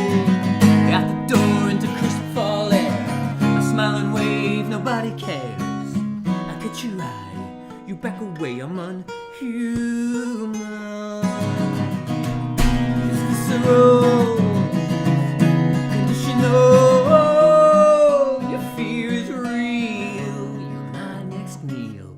out the door into crisp fall air. I smile and wave, nobody cares. I catch your eye, you back away, I'm unhuman. Is this a role? Conditional. Your fear is real. You're my next meal.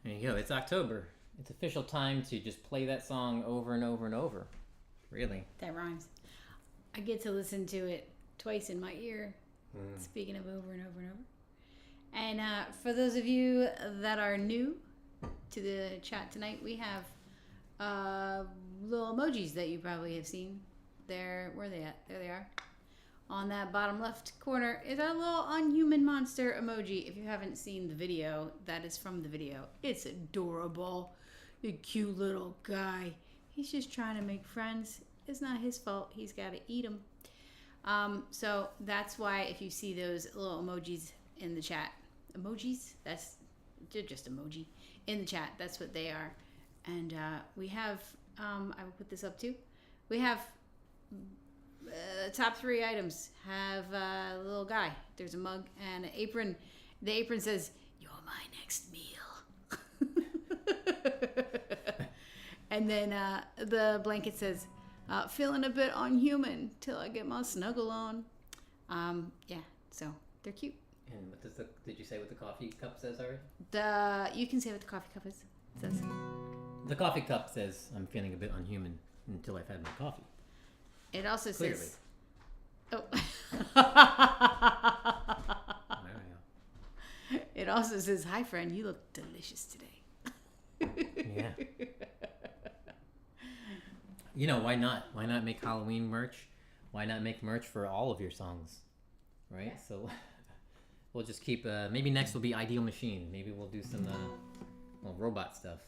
There you go. It's October. It's official time to just play that song over and over and over. Really. That rhymes. I get to listen to it twice in my ear. Speaking of over and over and over. And for those of you that are new to the chat tonight, we have little emojis that you probably have seen. Where are they at? There they are. On that bottom left corner is a little UnHuman monster emoji. If you haven't seen the video, that is from the video. It's adorable. A cute little guy. He's just trying to make friends. It's not his fault. He's got to eat them. So that's why if you see those little emojis in the chat, they're just emoji in the chat. That's what they are. And we have, I will put this up too. We have top 3 items have a little guy. There's a mug and an apron. The apron says, "You're my next meal." And then the blanket says, "Feeling a bit unhuman till I get my snuggle on." Yeah, so they're cute. And what did you say what the coffee cup says already? You can say what the coffee cup is. It says. The coffee cup says, "I'm feeling a bit unhuman until I've had my coffee." It also Clearly. says. Oh. There we go. It also says, "Hi, friend. You look delicious today." Yeah. You know, why not? Why not make Halloween merch? Why not make merch for all of your songs? Right? Yeah. So we'll just keep, maybe next will be Ideal Machine. Maybe we'll do some robot stuff.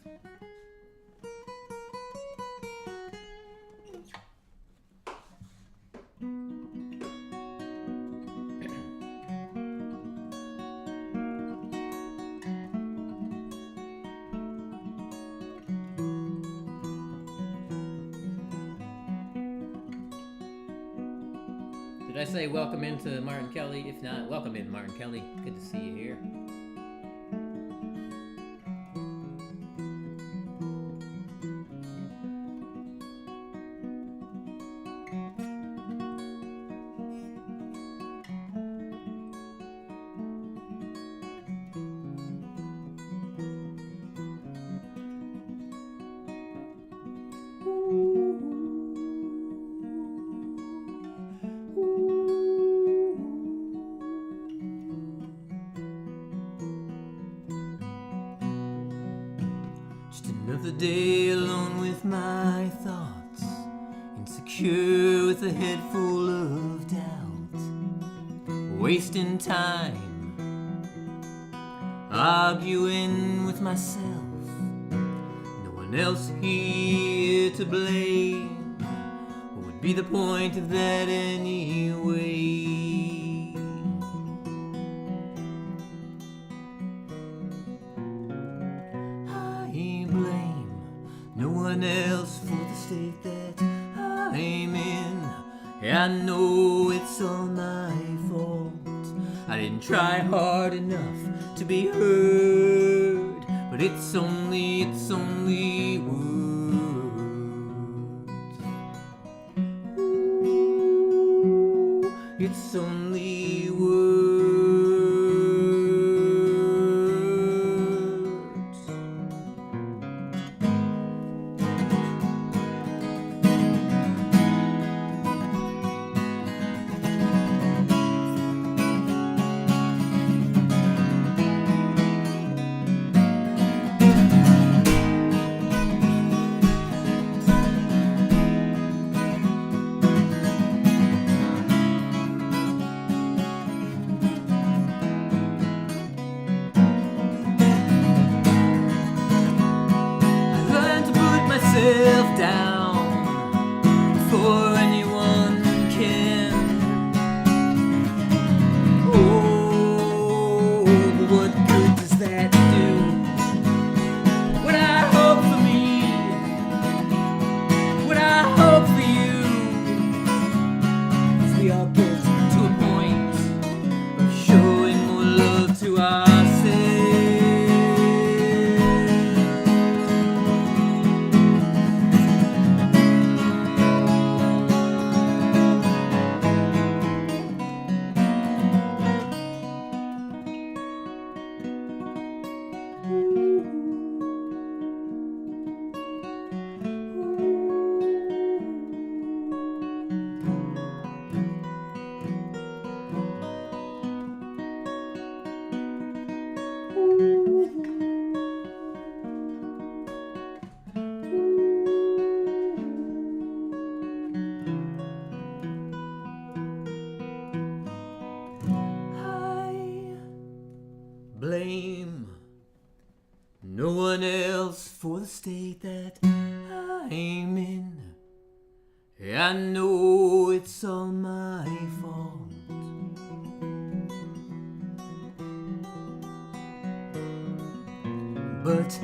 Did I say welcome into Martin Kelly? If not, welcome in, Martin Kelly. Good to see you here. Another day alone with my thoughts, insecure with a head full of doubt, wasting time, arguing with myself, no one else here to blame. What would be the point of that anyway? No one else for the state that I'm in. I know it's all my fault. I didn't try hard enough to be heard, but but it's only words. Ooh, it's only words. Down before anyone can. Oh, but what good does that do? What I hope for me, what I hope for you, is we all get to a point of showing more love to ourselves. Blame no one else for the state that I'm in. I know it's all my fault. But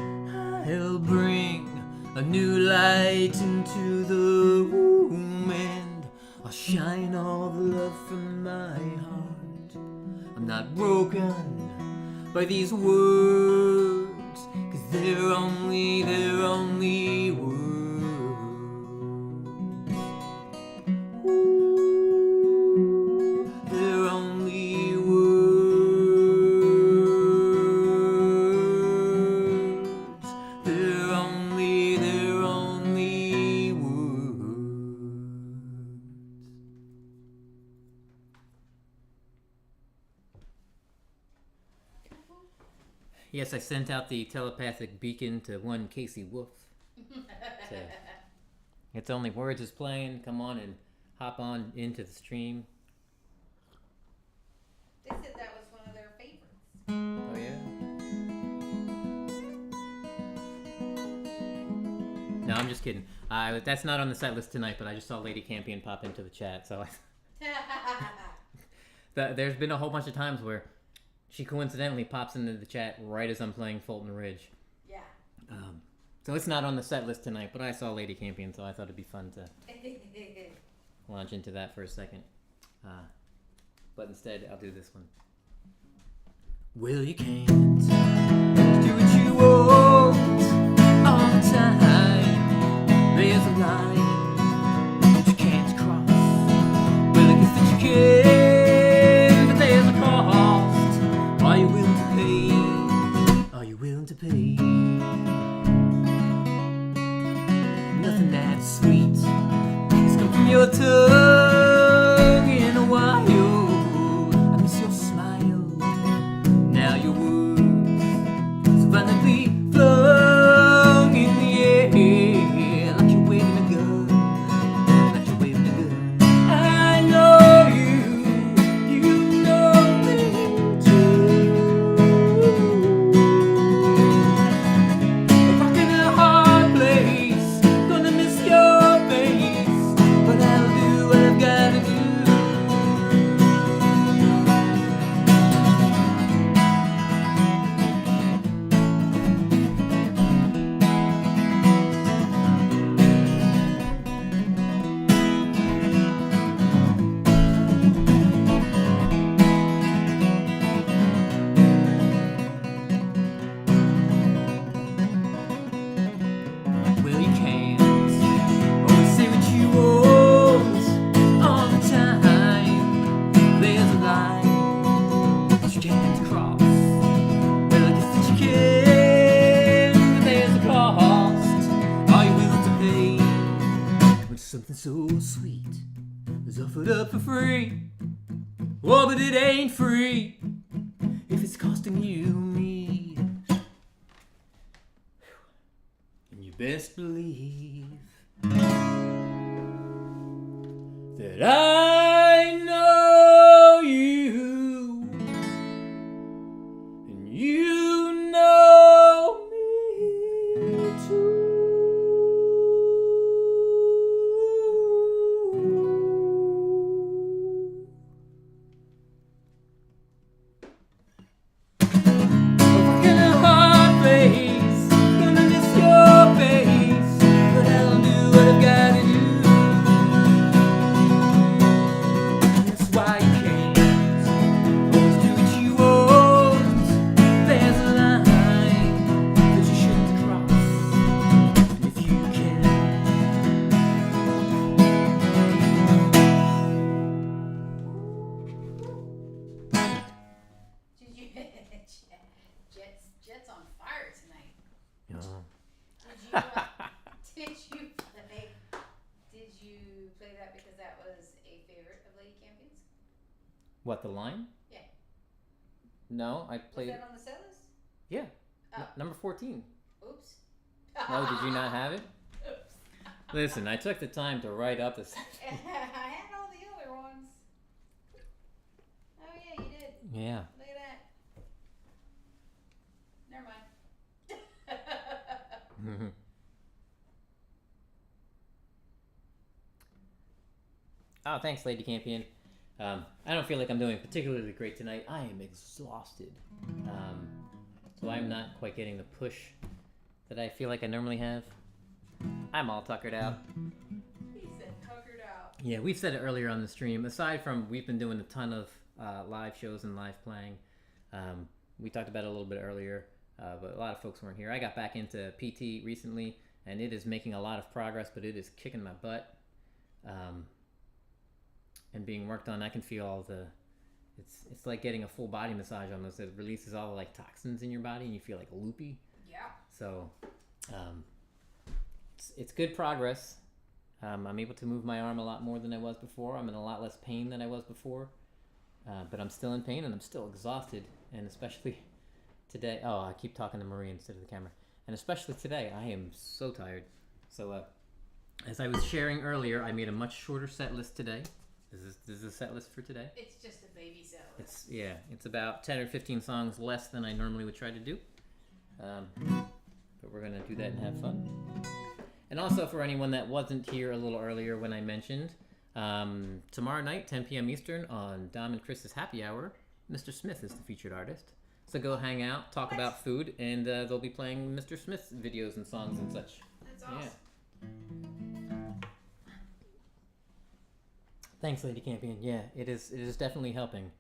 I'll bring a new light into the room, and I'll shine all the love from my heart. I'm not broken by these words, 'cause they're only words. Ooh, they're only words. They're only words. Yes, I sent out the telepathic beacon to one Casey Wolf. So, It's Only Words is playing. Come on and hop on into the stream. They said that was one of their favorites. Oh, yeah? No, I'm just kidding. That's not on the set list tonight, but I just saw Lady Campion pop into the chat, so there's been a whole bunch of times where she coincidentally pops into the chat right as I'm playing Fulton Ridge. Yeah. So it's not on the set list tonight, but I saw Lady Campion, so I thought it'd be fun to launch into that for a second. But instead, I'll do this one. Well, you can't do what you want all the time. There's a line that you can't cross. Well, I guess that you can, but there's a cost. Are you willing to pay? Are you willing to pay? Nothing that sweet has come from your tongue in a while. I miss your smile. Now your words so violently flung in the air, like you're waving a gun, like you're waving a gun. I know you know me too. A rock in a hard place, gonna miss your face, but I'll do something so sweet is offered up for free. Oh, but it ain't free if it's costing you me. And you best believe that I know you, and you know me too. Working a hard place, gonna miss your face, but I'll do what I've gotta do. That's why you can't always do what you want. There's a line that you shouldn't cross. And if you can, Did you Jet's on fire tonight? you know, Did you play that because that was a favorite of Lady Campion's? what, the line? Yeah. No, I Was played. that on the set list? Yeah, Oh. number 14. Oops. Oh, did you not have it? Oops. Listen, I took the time to write up the. I had all the other ones. Oh yeah, you did. Yeah. Look at that. Never mind. Oh, thanks, Lady Campion. I don't feel like I'm doing particularly great tonight. I am exhausted. So I'm not quite getting the push that I feel like I normally have. I'm all tuckered out. He said tuckered out. Yeah, we've said it earlier on the stream. Aside from we've been doing a ton of live shows and live playing. We talked about it a little bit earlier, but a lot of folks weren't here. I got back into PT recently, and it is making a lot of progress, but it is kicking my butt. And being worked on, I can feel all the. It's like getting a full body massage almost. It releases all the like toxins in your body, and you feel like loopy. Yeah. So, it's good progress. I'm able to move my arm a lot more than I was before. I'm in a lot less pain than I was before, but I'm still in pain and I'm still exhausted. And especially today, oh, I keep talking to Marie instead of the camera. And especially today, I am so tired. So, as I was sharing earlier, I made a much shorter set list today. This is the set list for today. It's just a baby set list. It's about 10 or 15 songs less than I normally would try to do. But we're gonna do that and have fun. And also for anyone that wasn't here a little earlier when I mentioned, tomorrow night, 10 p.m. Eastern on Dom and Chris's Happy Hour, Mr. Smith is the featured artist. So go hang out, talk about food, and they'll be playing Mr. Smith's videos and songs and such. That's awesome. Yeah. Thanks, Lady Campion. Yeah, it is definitely helping.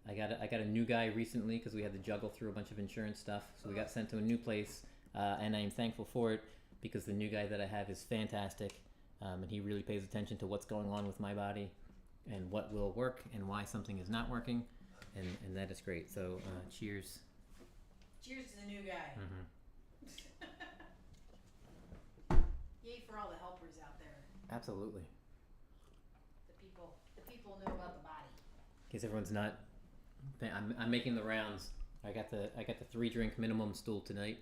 I got a new guy recently because we had to juggle through a bunch of insurance stuff. So we got sent to a new place, and I am thankful for it because the new guy that I have is fantastic, and he really pays attention to what's going on with my body and what will work and why something is not working, and that is great. So cheers. Cheers to the new guy. Mm-hmm. Yay for all the helpers out there. Absolutely. The people know about the body. In case everyone's not, I'm making the rounds. I got the 3-drink minimum stool tonight.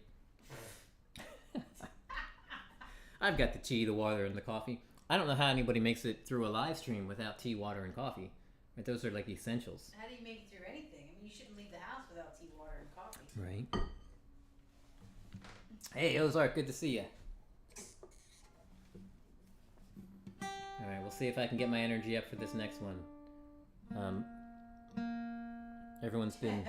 I've got the tea, the water, and the coffee. I don't know how anybody makes it through a live stream without tea, water, and coffee. Right? Those are like essentials. How do you make it through anything? I mean, you shouldn't leave the house without tea, water, and coffee. Right. Hey, Ozark, good to see you. All right, we'll see if I can get my energy up for this next one. Everyone's been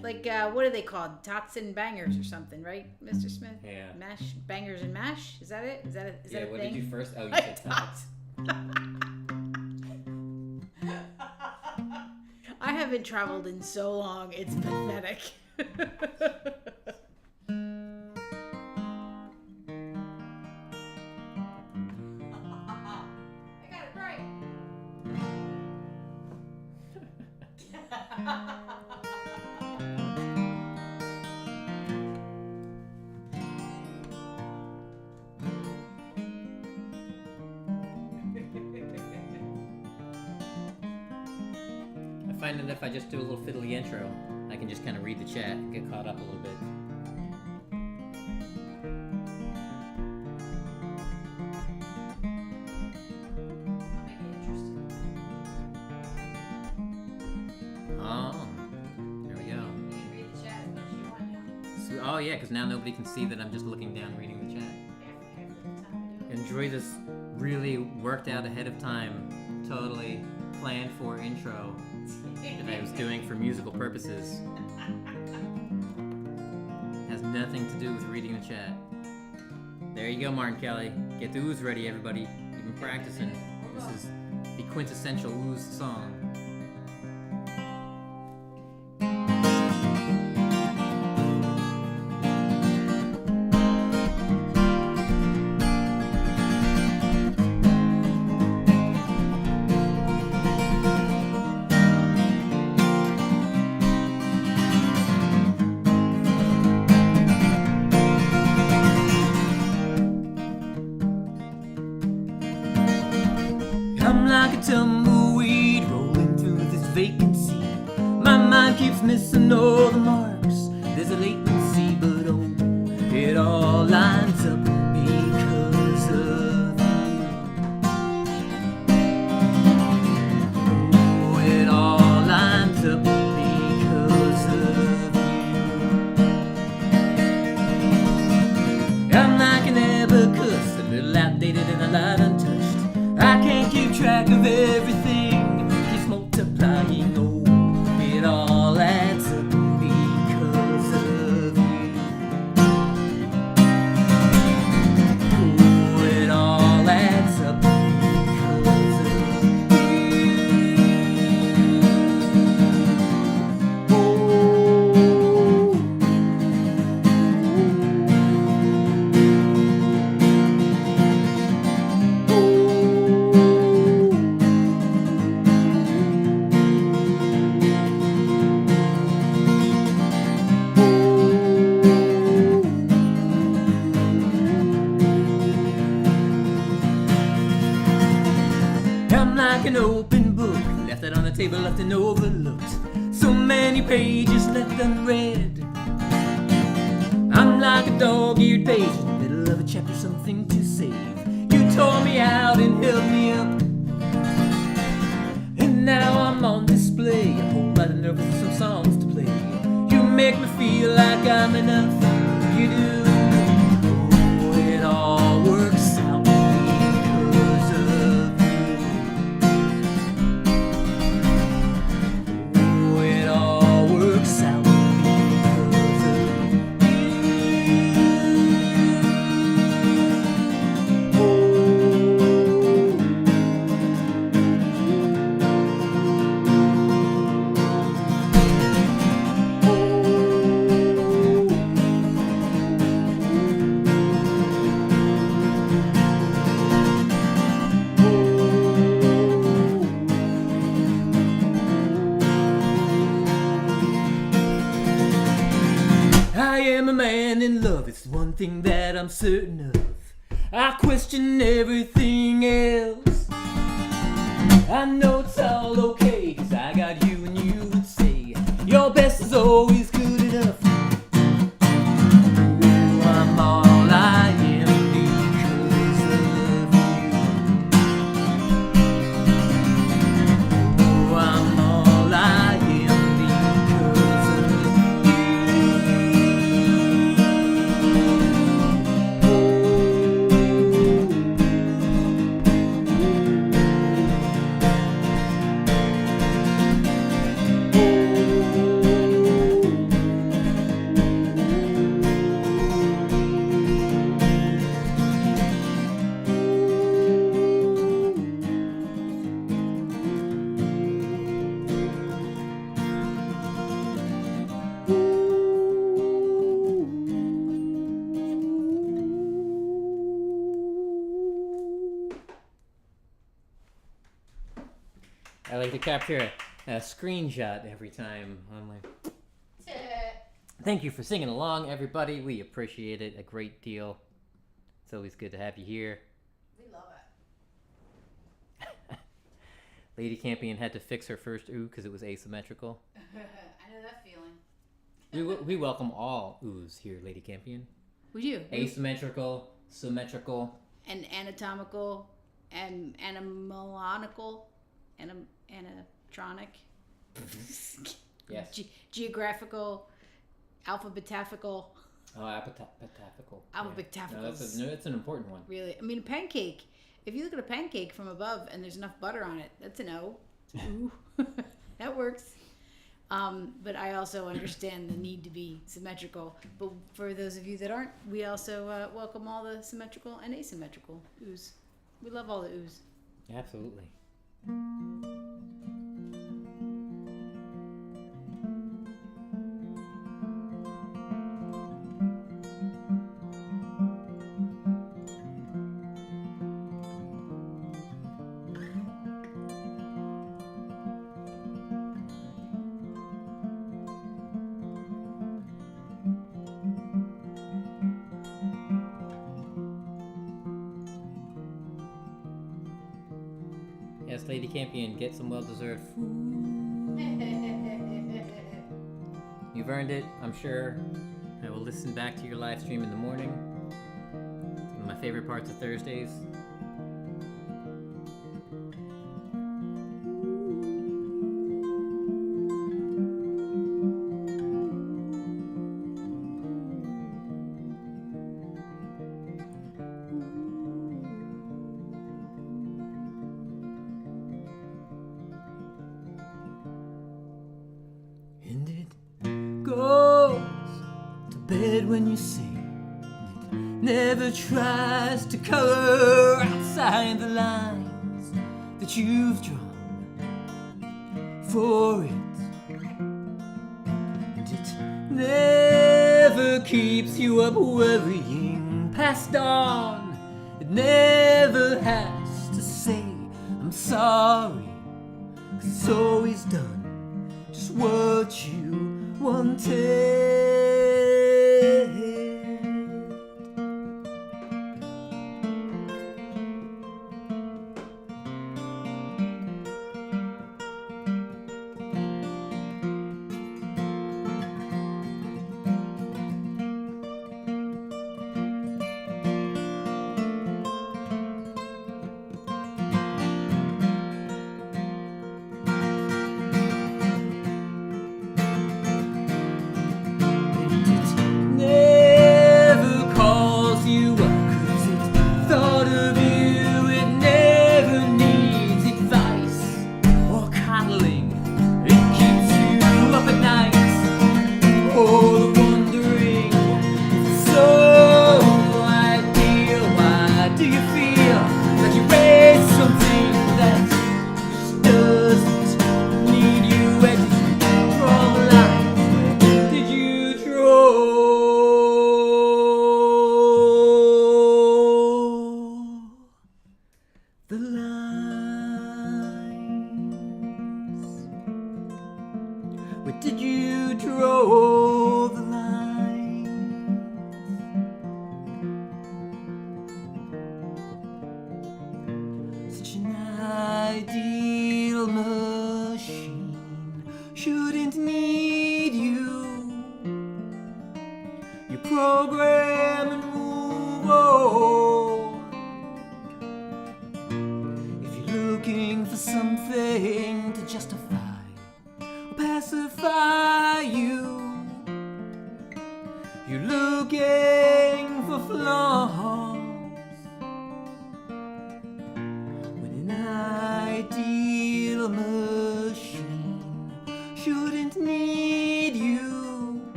like what are they called? Tots and bangers or something, right, Mr. Smith? Yeah. Mash, bangers and mash. Is that it? Is that a yeah. What thing? did you first? Oh, you said tots. I haven't traveled in so long. It's pathetic. I got it right. find that if I just do a little fiddly intro, I can just kind of read the chat and get caught up a little bit. Oh, there we go. You can read the chat as much as you want now. So, oh yeah, because now nobody can see that I'm just looking down reading the chat. Every time we do it. Enjoy this really worked out ahead of time, totally planned for intro that I was doing for musical purposes. Has nothing to do with reading the chat. There you go, Martin Kelly. Get the ooze ready, everybody. You've been practicing. This is the quintessential ooze song. Like a tumbleweed rolling through this vacancy. My mind keeps missing all the marks. There's a latency, but oh, it all lines up because of you. Oh, it all lines up because of you. I'm like an abacus, a little outdated and a lot untouched. I can't keep track of everything, keeps multiplying, oh, it all adds up because of you. Oh, it all adds up because of an open book, left out on the table, left and overlooked. So many pages left unread. I'm like a dog-eared page in the middle of a chapter, something to save. You tore me out and held me up, and now I'm on display. A whole lot of nervous and some songs to play. You make me feel like I'm enough. You do. Oh, it all works out because of one thing that I'm certain of. I question everything else. I know it's all okay, 'cause I got you and you would say your best is always good enough. Oh, I'm all I am because of you. Oh, I'm all I am because of you. I like to capture a screenshot every time. I'm like, thank you for singing along, everybody. We appreciate it a great deal. It's always good to have you here. We love Lady Campion had to fix her first ooh because it was asymmetrical. I know that feeling. We welcome all oohs here, Lady Campion. We do. Asymmetrical, symmetrical, and anatomical, and animalonical, animatronic. Yes. Geographical, alphabetical. Oh, apataphical. Alphabetical. No, that's an important one. Really, I mean, a pancake. If you look at a pancake from above and there's enough butter on it, that's an O. Ooh, that works. But I also understand the need to be symmetrical. But for those of you that aren't, we also welcome all the symmetrical and asymmetrical oohs. We love all the oohs. Absolutely. Yes, Lady Campion, get some well-deserved food. You've earned it, I'm sure. I will listen back to your live stream in the morning. One of my favorite parts of Thursdays. And it goes to bed when you sing. It never tries to color outside the lines that you've drawn for it. And it never keeps you up worrying past dawn. It never has to say, I'm sorry, 'cause it's always done just what you wanted.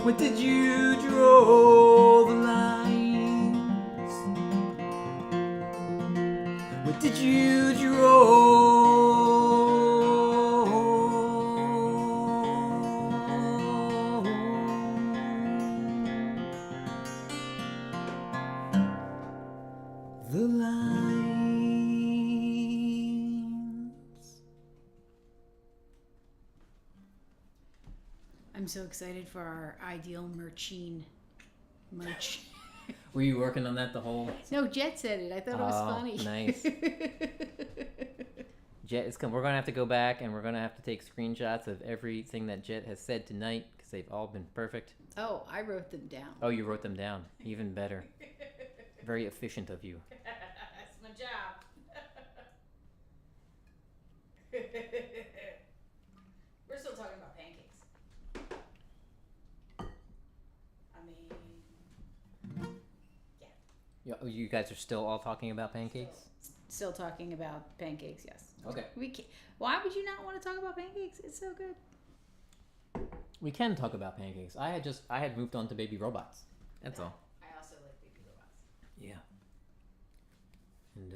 Where did you draw the lines? Where did you draw the lines? I'm so excited for our ideal merch. Were you working on that the whole? No, Jet said it. I thought it was funny. Nice. Jet is coming. We're gonna have to go back and we're gonna have to take screenshots of everything that Jet has said tonight because they've all been perfect. Oh, I wrote them down. Oh, you wrote them down. Even better. Very efficient of you. That's my job. We're still talking about pancakes. I mean, You guys are still all talking about pancakes? Still talking about pancakes, yes. Okay. We can, why would you not want to talk about pancakes? It's so good. We can talk about pancakes. I had moved on to baby robots. That's all. I also like baby robots. Yeah. And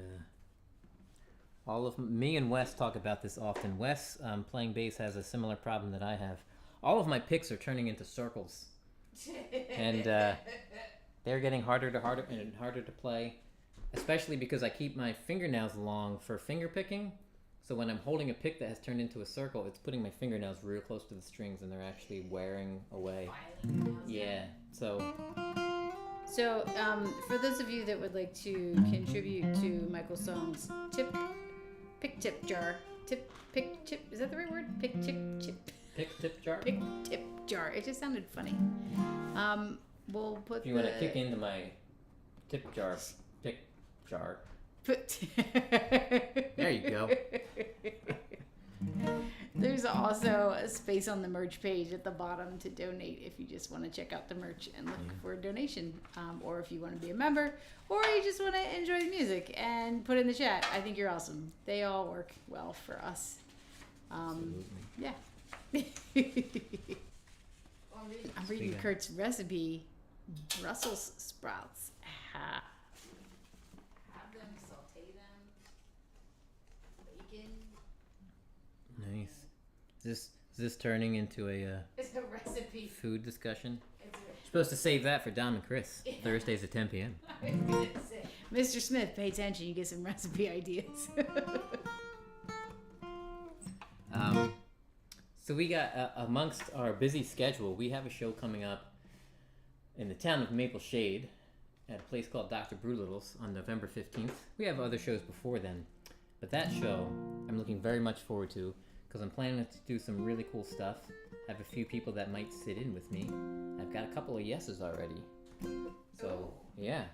all of me and Wes talk about this often. Wes, playing bass, has a similar problem that I have. All of my picks are turning into circles, and they're getting harder to play, especially because I keep my fingernails long for finger picking. So when I'm holding a pick that has turned into a circle, it's putting my fingernails real close to the strings, and they're actually wearing away. Yeah. So, for those of you that would like to contribute to MichaelSongs pick tip jar, pick tip, is that the right word? Pick tip jar. Pick tip jar. It just sounded funny. We'll put. If you want to kick into my tip jar, pick jar. There you go. There's also a space on the merch page at the bottom to donate if you just want to check out the merch and look for a donation, or if you want to be a member, or you just want to enjoy the music and put in the chat. I think you're awesome. They all work well for us. Yeah. I'm reading Kurt's recipe. Brussels sprouts. Have them, saute them, bacon. Nice. Is this turning into a It's a recipe. food discussion? You're supposed to save that for Dom and Chris. Yeah. Thursdays at 10 p.m. I was gonna say. Mr. Smith, pay attention. You get some recipe ideas. So we got, amongst our busy schedule, we have a show coming up in the town of Maple Shade at a place called Dr. Brewlittle's on November 15th. We have other shows before then, but that show I'm looking very much forward to because I'm planning to do some really cool stuff. I have a few people that might sit in with me. I've got a couple of yeses already. So, yeah.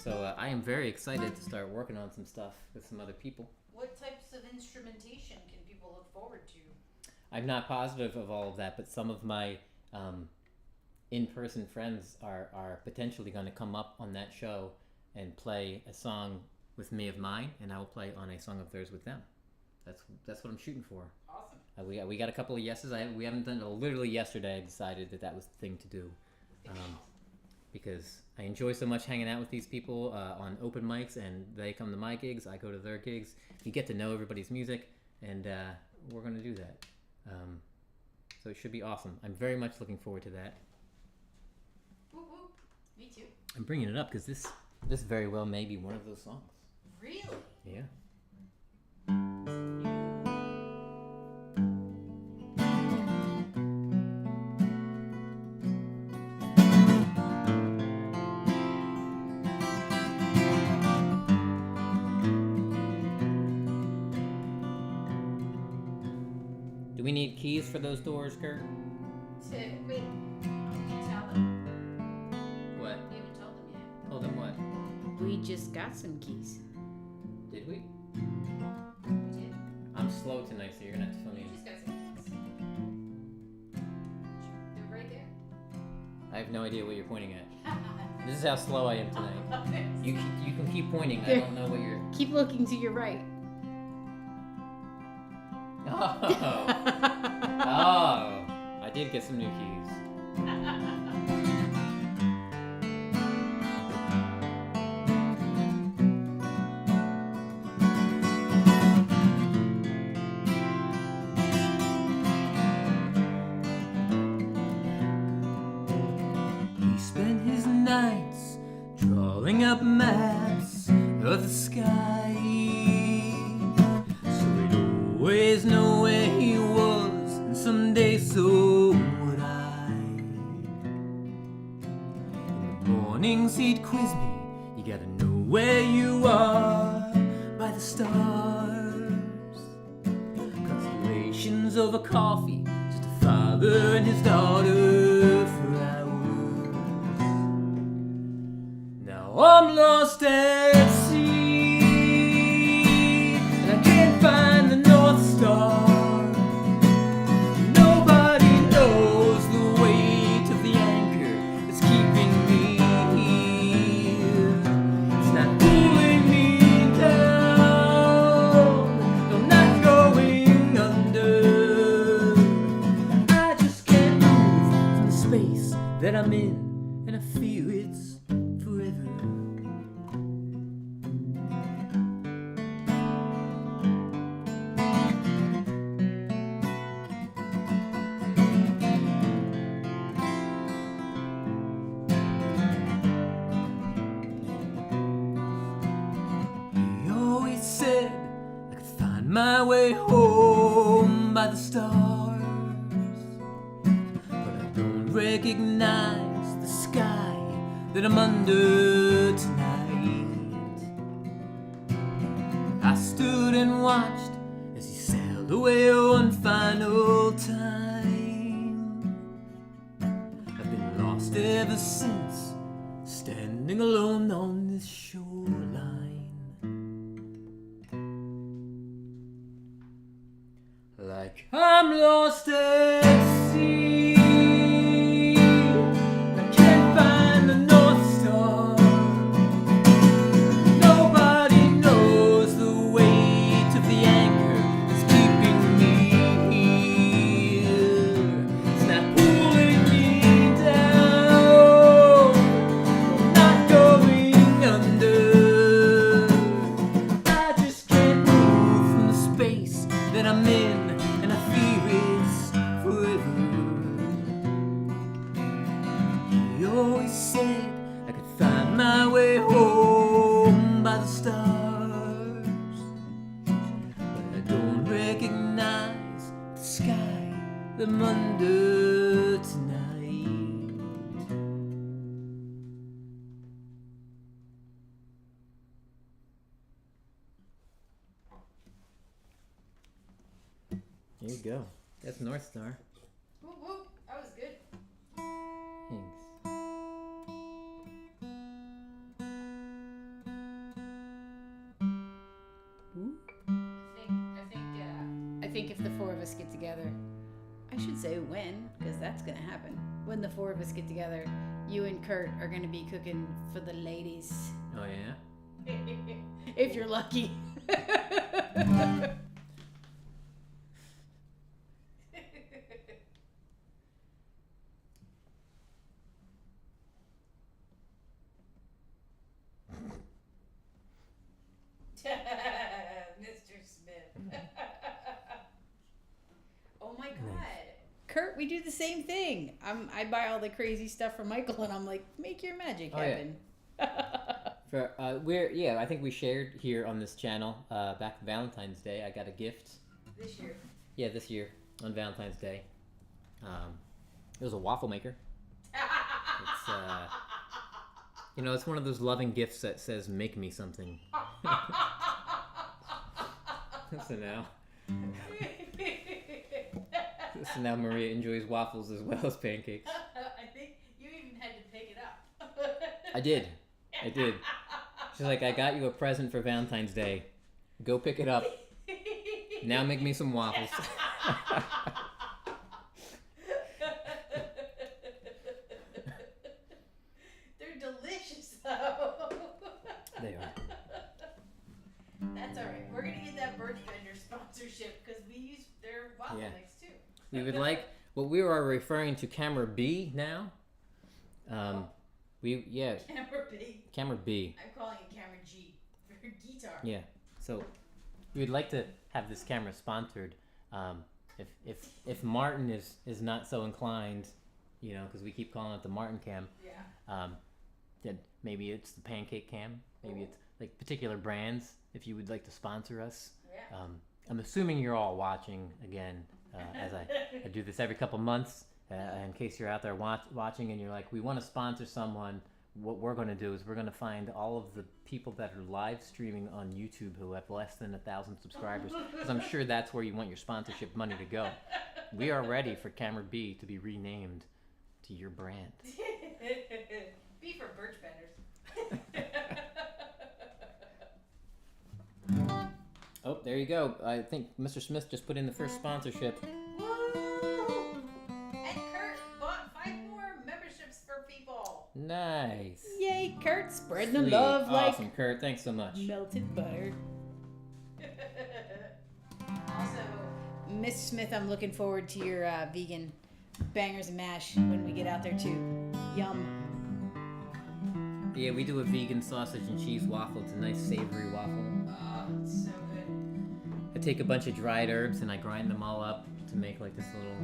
So I am very excited to start working on some stuff with some other people. What types of instrumentation can people look forward to? I'm not positive of all of that, but some of my in-person friends are potentially going to come up on that show and play a song with me of mine, and I will play on a song of theirs with them. That's what I'm shooting for. Awesome. We got a couple of yeses. We haven't done it. Literally yesterday I decided that was the thing to do, because I enjoy so much hanging out with these people on open mics, and they come to my gigs, I go to their gigs. You get to know everybody's music, and we're going to do that. So it should be awesome. I'm very much looking forward to that. Whoop, whoop. Me too. I'm bringing it up because this very well may be one of those songs. Really? Yeah. Do we need keys for those doors, Kurt? Wait, you tell them? What? You haven't told them yet. Told them what? We just got some keys. Did we? We did. I'm slow tonight, so you're gonna have to fill me You in. just got some keys. They're right there. I have no idea what you're pointing at. This is how slow I am tonight. Tonight. You can keep pointing. I don't know what you're. Keep looking to your right. Oh. Oh. I did get some new keys. mornings he'd quiz me. You gotta know where you are by the stars. Constellations over coffee, just a father and his daughter for hours. Now I'm lost at sea, and I can't find the North Star. Nobody knows the weight of the anchor that's keeping me here. It's not pulling me down, no, not going under. I just can't move from the space that I'm in, and I feel it's forever. He always said I could find my way home by the stars, but I don't recognize the sky that I'm under tonight. I stood and watched as he sailed away one final time. I've been lost ever since, standing alone on this shoreline. Like I'm lost at sea, I can't find the North Star. Nobody knows the weight of the anchor that's keeping me here. It's not pulling me down, not going under. I just can't move from the space that I'm in, and I feel it's forever. He always said I could find my way home by the stars, but I don't recognize the sky that I'm under tonight. There you go. That's North Star. Whoop whoop. That was good. Thanks. I think if the four of us get together, I should say when, because that's gonna happen. When the four of us get together, you and Kurt are gonna be cooking for the ladies, Oh yeah? if you're lucky. Mr. Smith. Oh my god. Kurt, we do the same thing. I buy all the crazy stuff for Michael, and I'm like, make your magic Oh, yeah. happen. For I think we shared here on this channel back Valentine's Day. I got a gift. This year. Yeah, this year on Valentine's Day. It was a waffle maker. It's it's one of those loving gifts that says "Make me something." So now Maria enjoys waffles as well as pancakes. I think you even had to pick it up. I did. She's like, I got you a present for Valentine's Day. Go pick it up. Now make me some waffles. They're delicious, though. They are. That's all right. We're gonna get that birth vendor sponsorship because we use their waffle mix too. We would like what we are referring to camera B now. Camera B. Camera B. I'm calling it camera G for guitar. Yeah. So we would like to have this camera sponsored. If Martin is not so inclined, because we keep calling it the Martin cam. Yeah. Then maybe it's the pancake cam. Maybe it's like particular brands. If you would like to sponsor us. Yeah. I'm assuming you're all watching again, as I do this every couple months. In case you're out there watching and you're like, we want to sponsor someone, what we're going to do is we're going to find all of the people that are live streaming on YouTube who have less than 1,000 subscribers, because I'm sure that's where you want your sponsorship money to go. We are ready for Camera B to be renamed to your brand. B for birch benders. Oh, there you go. I think Mr. Smith just put in the first sponsorship. Woo! And Kurt bought 5 more memberships for people. Nice. Yay, Kurt, spreading Sweet. the love Awesome, Kurt. Thanks so much. like melted butter. Also, Miss Smith, I'm looking forward to your vegan bangers and mash when we get out there too. Yum. Yeah, we do a vegan sausage and cheese waffle. It's a nice savory waffle. oh, it's so good. I take a bunch of dried herbs and I grind them all up to make like this little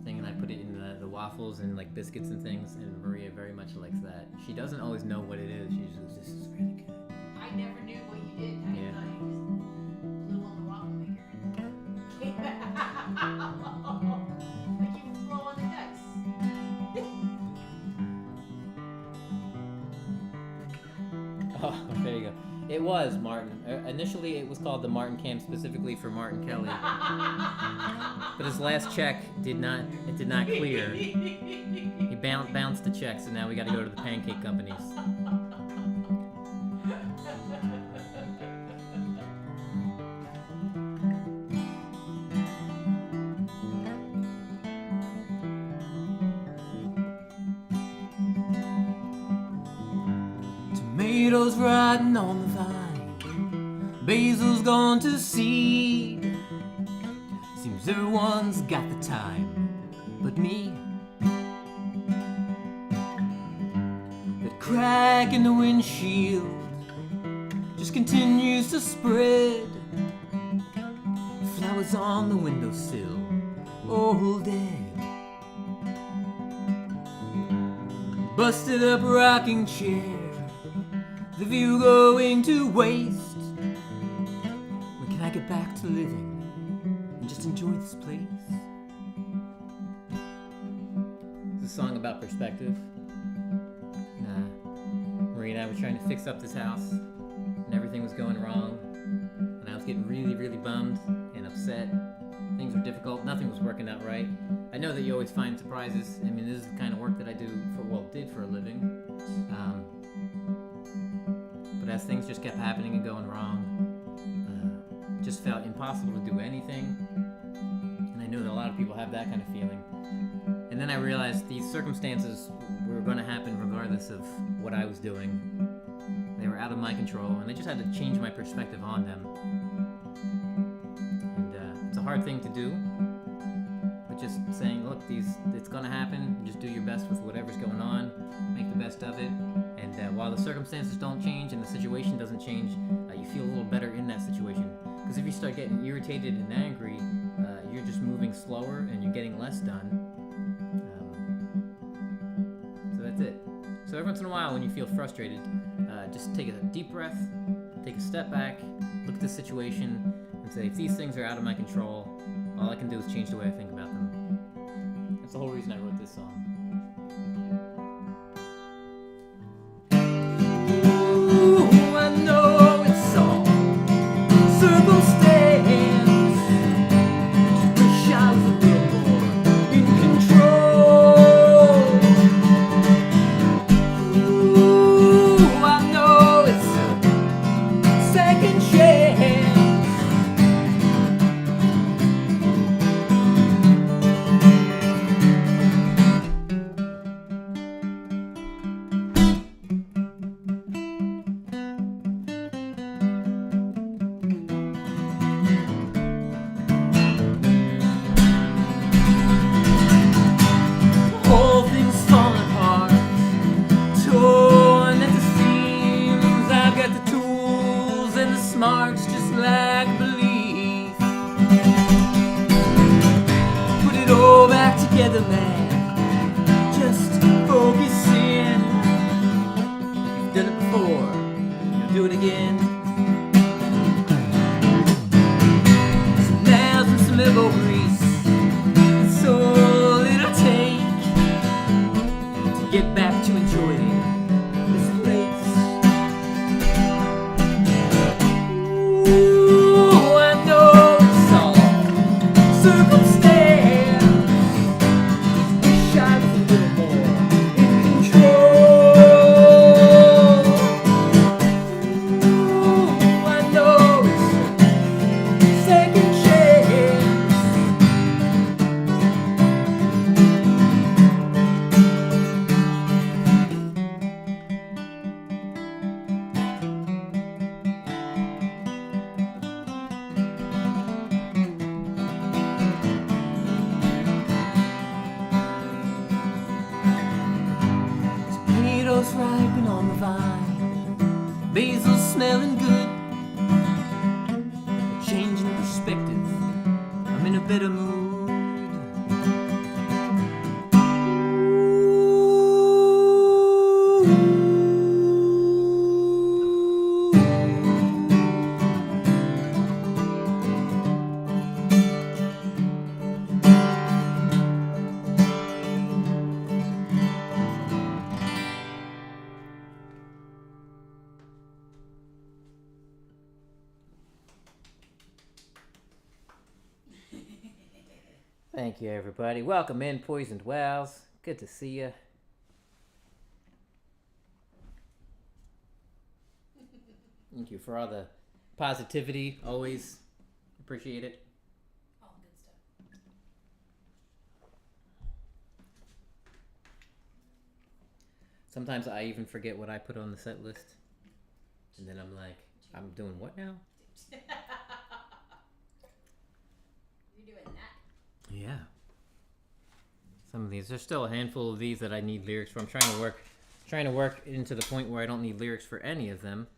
thing, and I put it in the waffles and like biscuits and things, and Maria very much likes that. She doesn't always know what it is. She just goes, "This is really good." I never knew what you did. I Yeah. thought you just blew on the waffle maker and came out. Like you blow on the dice. Oh, there you go. It was Martin. Initially, it was called the Martin Cam specifically for Martin Kelly, but his last check did not clear. He bounced the check, so now we got to go to the pancake companies. Tomatoes rotting on the vine, basil's gone to seed. Seems everyone's got the time but me. That crack in the windshield just continues to spread. Flowers on the windowsill, all dead. Busted up rocking chair, the view going to waste. When can I get back to living and just enjoy this place? It's a song about perspective. Marie and I were trying to fix up this house, and everything was going wrong. And I was getting really, really bummed and upset. Things were difficult. Nothing was working out right. I know that you always find surprises. I mean, this is the kind of work that I did for a living. But as things just kept happening and going wrong, it just felt impossible to do anything. And I know that a lot of people have that kind of feeling. And then I realized these circumstances were going to happen regardless of what I was doing. They were out of my control, and I just had to change my perspective on them. And it's a hard thing to do, but just saying, look, it's going to happen. Just do your best with whatever's going on. Make the best of it. And while the circumstances don't change and the situation doesn't change, you feel a little better in that situation. Because if you start getting irritated and angry, you're just moving slower and you're getting less done. So that's it. So every once in a while when you feel frustrated, just take a deep breath, take a step back, look at the situation, and say, if these things are out of my control, all I can do is change the way I think about them. That's the whole reason I wrote this song. I know it's all circumstance. Wish I was a little more in control. Ooh, I know it's a second chance. Whole thing's falling apart, torn at the seams. I've got the tools and the smarts, just lack belief. Put it all back together, man. Just focus in. You've done it before, you'll do it again. Some nails and some elbow grease, that's all it'll take to get back to enjoying this mangoes ripen on the vine, basil smelling good. A change in perspective, I'm in a better mood. Thank you, everybody. Welcome in, Poisoned Wells. Good to see you. Thank you for all the positivity. Always appreciate it. All good stuff. Sometimes I even forget what I put on the set list. And then I'm like, I'm doing what now? You're doing that. Yeah. Some of these, there's still a handful of these that I need lyrics for. I'm trying to work into the point where I don't need lyrics for any of them.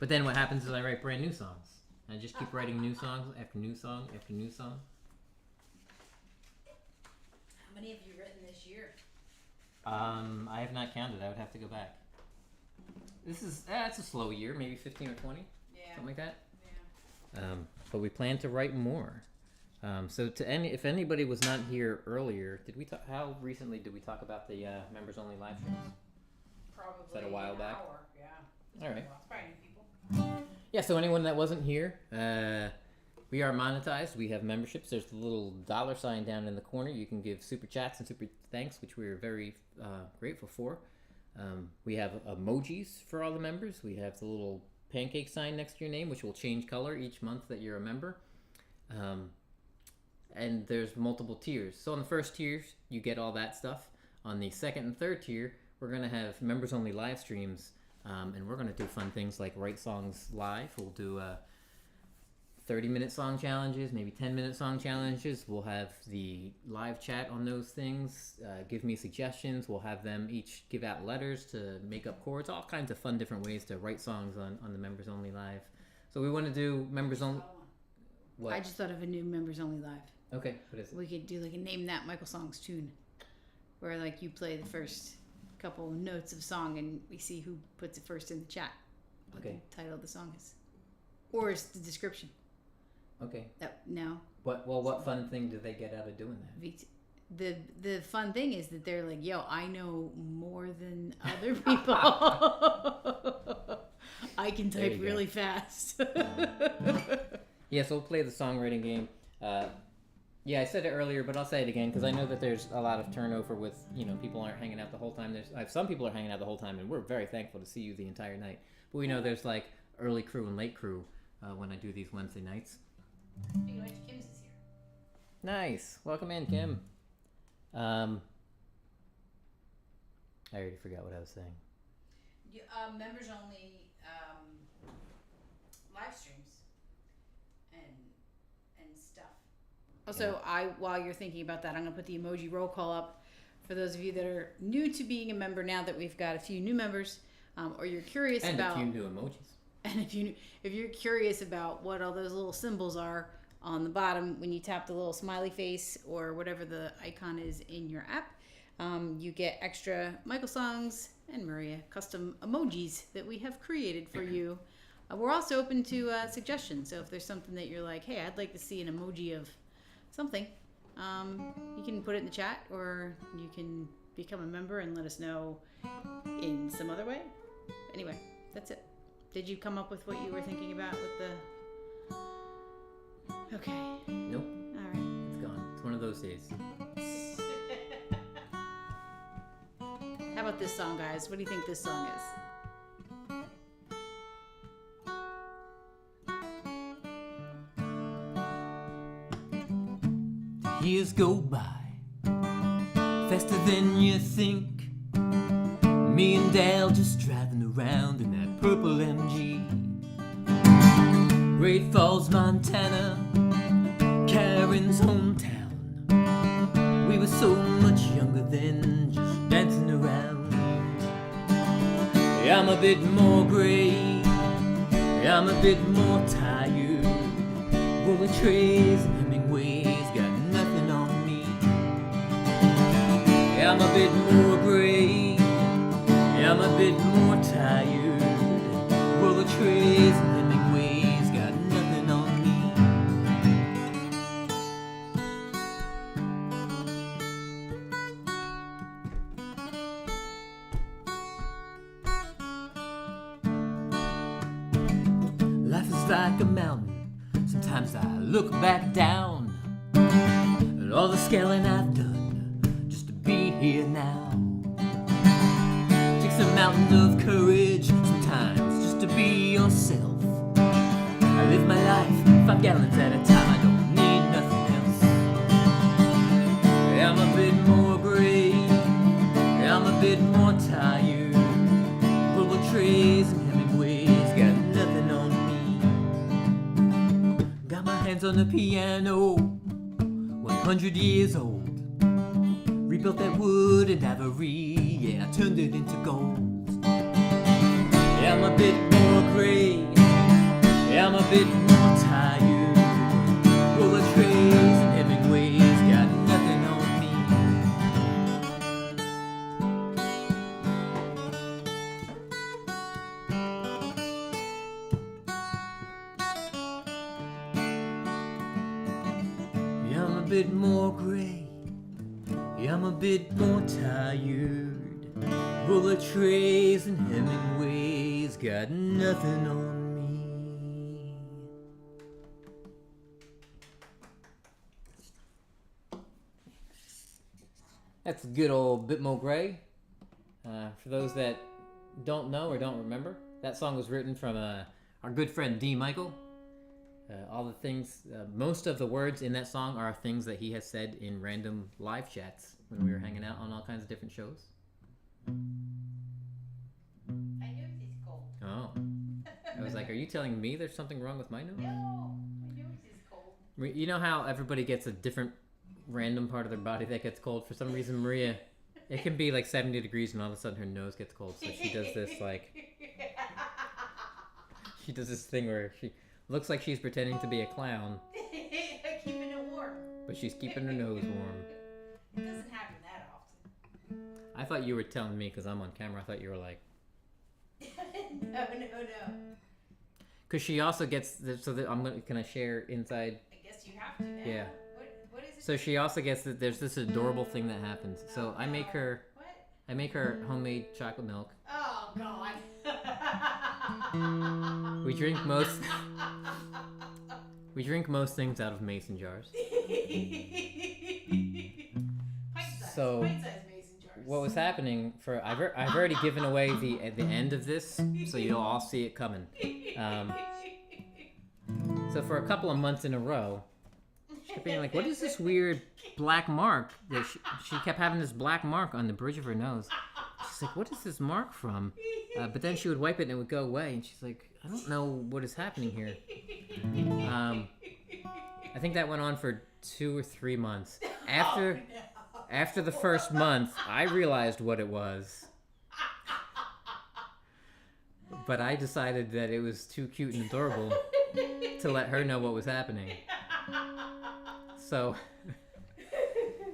But then what happens is I write brand new songs. I just keep writing new songs after new song after new song. How many have you written this year? I have not counted. I would have to go back. This is it's a slow year, maybe 15 or 20, Yeah. something like that. Yeah. But we plan to write more. So if anybody was not here earlier, did we talk? How recently did we talk about the members only live streams? Probably. Is that a while an back? Hour. Yeah. All right. Well, it's probably new people. Yeah. So anyone that wasn't here, we are monetized. We have memberships. There's the little $sign down in the corner. You can give super chats and super thanks, which we are very grateful for. We have emojis for all the members. We have the little pancake sign next to your name, which will change color each month that you're a member. And there's multiple tiers. So on the first tier, you get all that stuff. On the second and third tier, we're going to have members only live streams. And we're going to do fun things like write songs live. We'll do 30-minute song challenges, maybe 10-minute song challenges. We'll have the live chat on those things. Give me suggestions. We'll have them each give out letters to make up chords. All kinds of fun different ways to write songs on the members only live. So we want to do members only. What? I just thought of a new members only live. Okay, what is it? We could do like a Name That MichaelSongs tune, where like you play the first couple notes of a song and we see who puts it first in the chat. What Okay. the title of the song is, or it's the description. Okay. No. What fun thing do they get out of doing that? The fun thing is that they're like, yo, I know more than other people. I can There type you really fast. Yeah, so we'll play the songwriting game. Yeah, I said it earlier, but I'll say it again because I know that there's a lot of turnover with, people aren't hanging out the whole time. Some people are hanging out the whole time, and we're very thankful to see you the entire night. But we know there's like early crew and late crew when I do these Wednesday nights. Speaking of which, Kim's is here. Nice. Welcome in, Kim. I already forgot what I was saying. Members only live streams and stuff. Also, while you're thinking about that, I'm going to put the emoji roll call up for those of you that are new to being a member now that we've got a few new members, or you're curious about... And a few new emojis. And if you're curious about what all those little symbols are on the bottom when you tap the little smiley face or whatever the icon is in your app, you get extra MichaelSongs and Maria custom emojis that we have created for you. We're also open to suggestions. So if there's something that you're like, hey, I'd like to see an emoji of something, you can put it in the chat, or you can become a member and let us know in some other way. Anyway, that's it. Did you come up with what you were thinking about with the... Okay. Nope. All right. It's gone. It's one of those days. How about this song, guys? What do you think this song is? Years go by faster than you think. Me and Dale just driving around in that purple MG. Great Falls, Montana, Karen's hometown. We were so much younger then, just dancing around. I'm a bit more gray, I'm a bit more tired. Bullet trays and Hemingways got nothing on me. I'm a bit more gray, I'm a bit more tired. Bullet trays and Hemingways got nothing on me. Life is like a mountain. Sometimes I look back down at all the scaling I've done just to be here now. Takes a mountain of courage sometimes just to be yourself. I live my life 5 gallons at a time. I don't need nothing else. I'm a bit more gray, I'm a bit more tired. Bullet trays and Hemingways got nothing on me. Got my hands on the piano, 100 years old. Rebuilt that wood in Ivory, yeah, I turned it into gold. Yeah, I'm a bit more gray, yeah, I'm a bit more tired. Bullet trays and Hemingways got nothing on me. Yeah, I'm a bit more gray, yeah, I'm a bit more tired. Bullet trays and Hemingways got nothing on me. That's good old Bitmo Gray. For those that don't know or don't remember, that song was written from our good friend D. Michael. All the things, most of the words in that song are things that he has said in random live chats when we were hanging out on all kinds of different shows. I know he's cold. Oh. I was like, are you telling me there's something wrong with my nose? No, my nose is cold. You know how everybody gets a different random part of their body that gets cold? For some reason, Maria, it can be like 70 degrees and all of a sudden her nose gets cold. So she does this like, she does this thing where she looks like she's pretending to be a clown, Keeping it warm. but she's keeping her nose warm. It doesn't happen that often. I thought you were telling me because I'm on camera. I thought you were like, No. because she also gets so that I'm gonna. Can I share inside? I guess you have to now. Yeah. What is it? So she also gets that there's this adorable thing that happens. So I make her homemade chocolate milk. Oh God. We drink most things out of mason jars. So Pint-sized mason jars. what was happening for I've already given away the end of this, so you'll all see it coming. So for a couple of months in a row, she kept being like, "What is this weird black mark?" That she kept having this black mark on the bridge of her nose. She's like, "What is this mark from?" But then she would wipe it and it would go away, and she's like, "I don't know what is happening here." I think that went on for 2 or 3 months. After the first month, I realized what it was. But I decided that it was too cute and adorable to let her know what was happening. So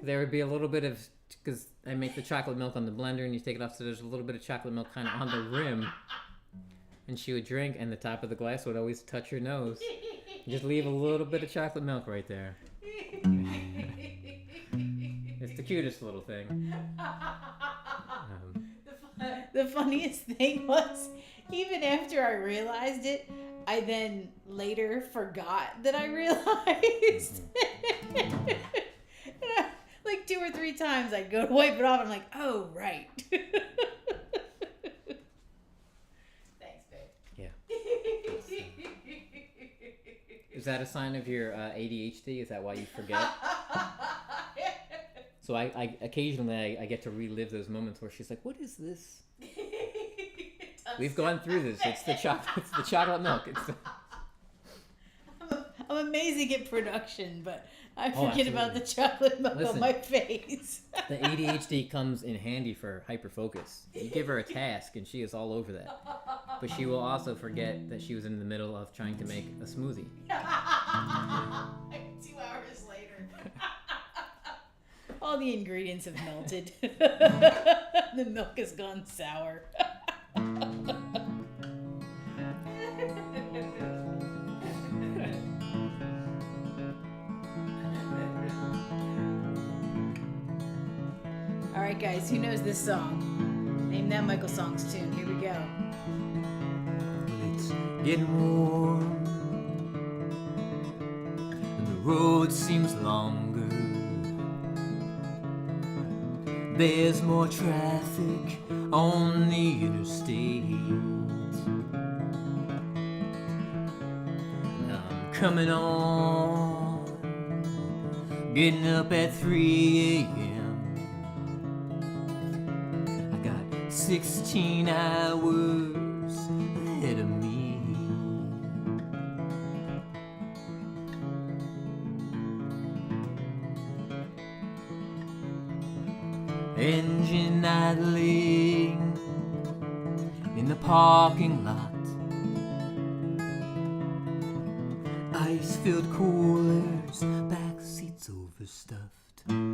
there would be a little bit of, because I make the chocolate milk on the blender and you take it off, so there's a little bit of chocolate milk kind of on the rim. And she would drink and the top of the glass would always touch her nose. Just leave a little bit of chocolate milk right there. It's the cutest little thing. The funniest thing was, even after I realized it, I then later forgot that I realized. Like 2 or 3 times I'd go to wipe it off and I'm like, oh, right. Thanks, babe. Yeah. Is that a sign of your ADHD? Is that why you forget? So I occasionally I get to relive those moments where she's like, "What is this?" We've gone through this. It's the chocolate milk. I'm amazing at production, but I forget about the chocolate milk Listen. on my face. The ADHD comes in handy for hyperfocus. You give her a task and she is all over that. But she will also forget that she was in the middle of trying to make a smoothie. 2 hours later. All the ingredients have melted. The milk has gone sour. Alright guys, who knows this song? Name that MichaelSongs tune. Here we go. It's getting warm and the road seems longer. There's more traffic on the interstate. And I'm coming on, getting up at 3 a.m. I got 16 hours ahead of me. Engine idling in the parking lot. Ice-filled coolers, back seats overstuffed. Now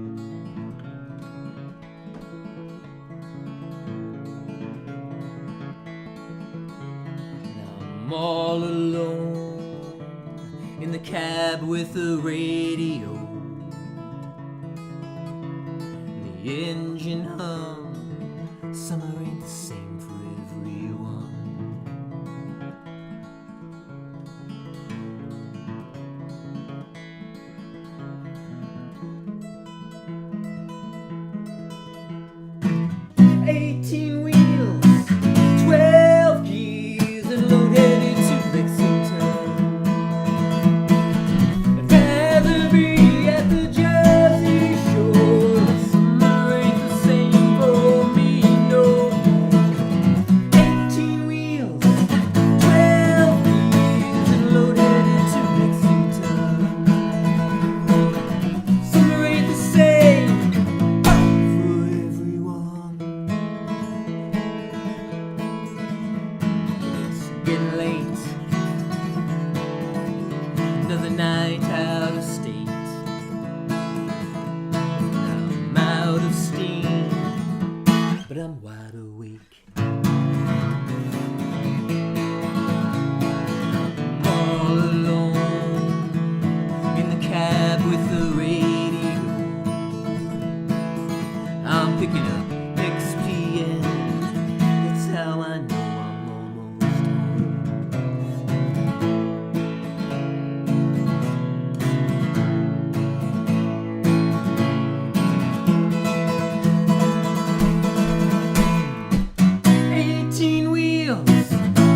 I'm all alone in the cab with the radio. The engine hum, summer ain't the same for everyone. "18 wheels, 12 gears, and loaded into Lexington. I'd rather be at the Jersey Shore. Summer ain't the same for me no more. 18 wheels, 12 gears, and loaded into Lexington. Summer ain't the same for everyone." It's getting late, another night out of state. I'm out of steam, but I'm wide awake. I'm all alone in the cab with the radio. I'm picking up XPN. That's how I know I'm almost home. 18 wheels,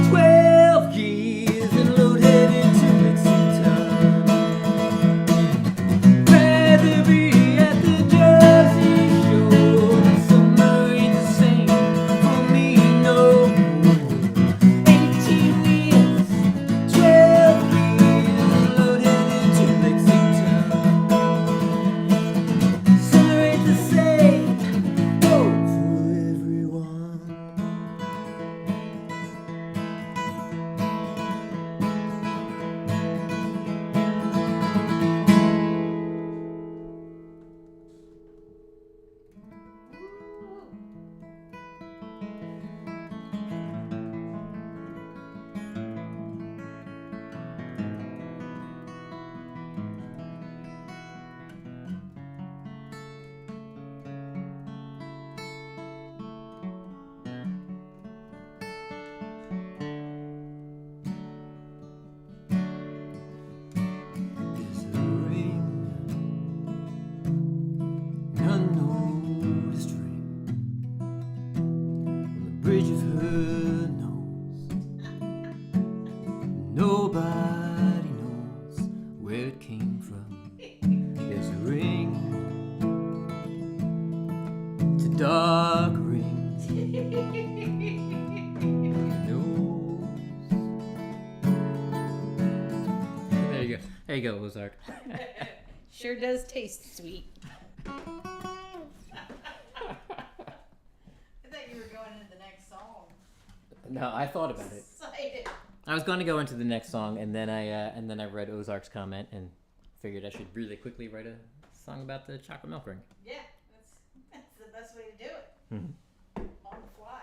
12 gears, and loaded into Lexington. Rather be at the Jersey Shore. Summer ain't the same for me no more. 18 wheels, 12 gears, and loaded into Lexington. Summer ain't the same for everyone. There's a ring, an unnoticed ring, on the bridge of her nose. Nobody knows where it came from. There's a ring, it's a dark ring. Nose. There you go. There you go, Ozark. Sure does taste sweet. I thought you were going into the next song. No, I thought about it. Excited. I was going to go into the next song, and then I read Ozark's comment and figured I should really quickly write a song about the chocolate milk ring. Yeah, that's the best way to do it. Mm-hmm. On the fly.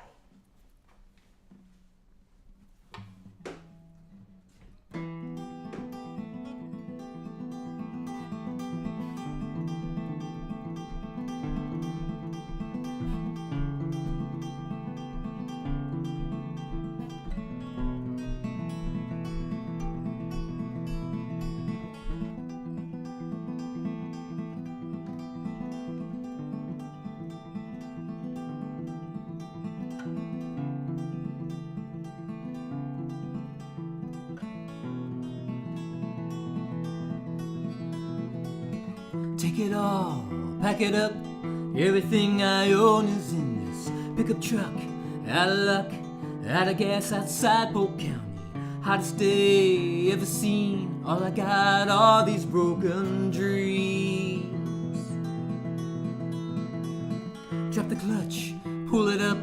Take it all, pack it up. Everything I own is in this pickup truck. Out of luck, out of gas outside Polk County. Hottest day ever seen. All I got are these broken dreams. Drop the clutch, pull it up,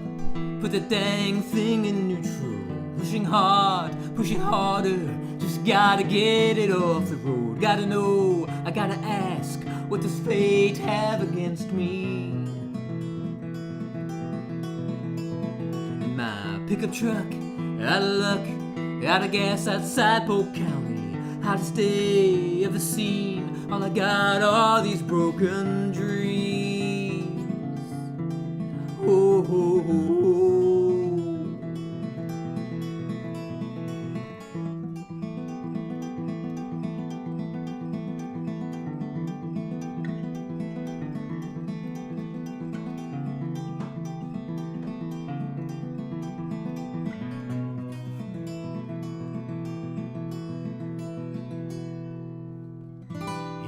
put the dang thing in neutral. Pushing hard, pushing harder. Just gotta get it off the road. Gotta know, I gotta ask, what does fate have against me? In my pickup truck, out of luck, out of gas outside Polk County. Hottest day ever seen. All I got are these broken dreams. Oh, oh, oh, oh.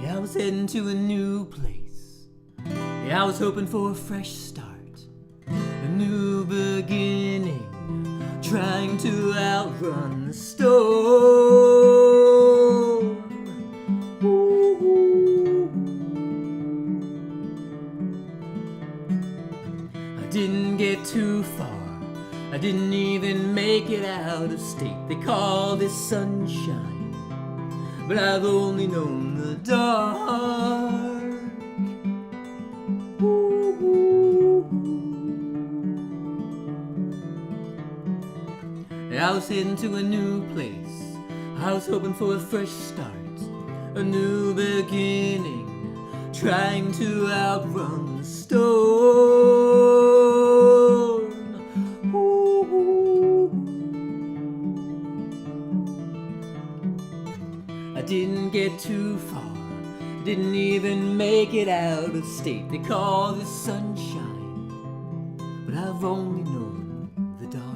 Yeah, I was heading to a new place. Yeah, I was hoping for a fresh start, a new beginning, trying to outrun the storm. Ooh. I didn't get too far, I didn't even make it out of state. They call this sunshine, but I've only known the dark. Ooh. I was heading to a new place. I was hoping for a fresh start, a new beginning, trying to outrun the storm. Ooh. I didn't get too far, didn't even make it out of state. They call this sunshine, but I've only known the dark.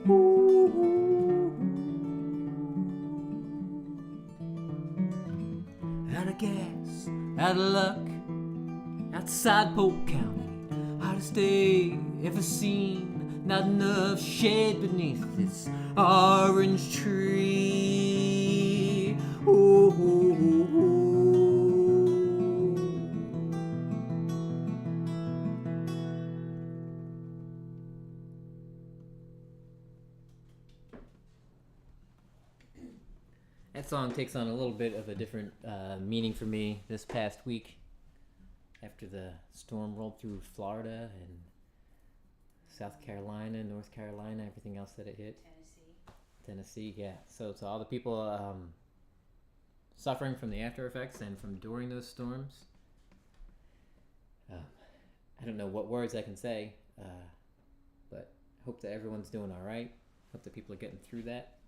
Ooh. Out of gas, out of luck, outside Polk County. Hottest day ever seen. Not enough shade beneath this orange tree. Ooh, ooh, ooh, ooh. That song takes on a little bit of a different meaning for me this past week after the storm rolled through Florida and South Carolina, North Carolina, everything else that it hit. Tennessee, yeah. So to all the people suffering from the after effects and from during those storms, I don't know what words I can say, but I hope that everyone's doing all right. Hope that people are getting through that.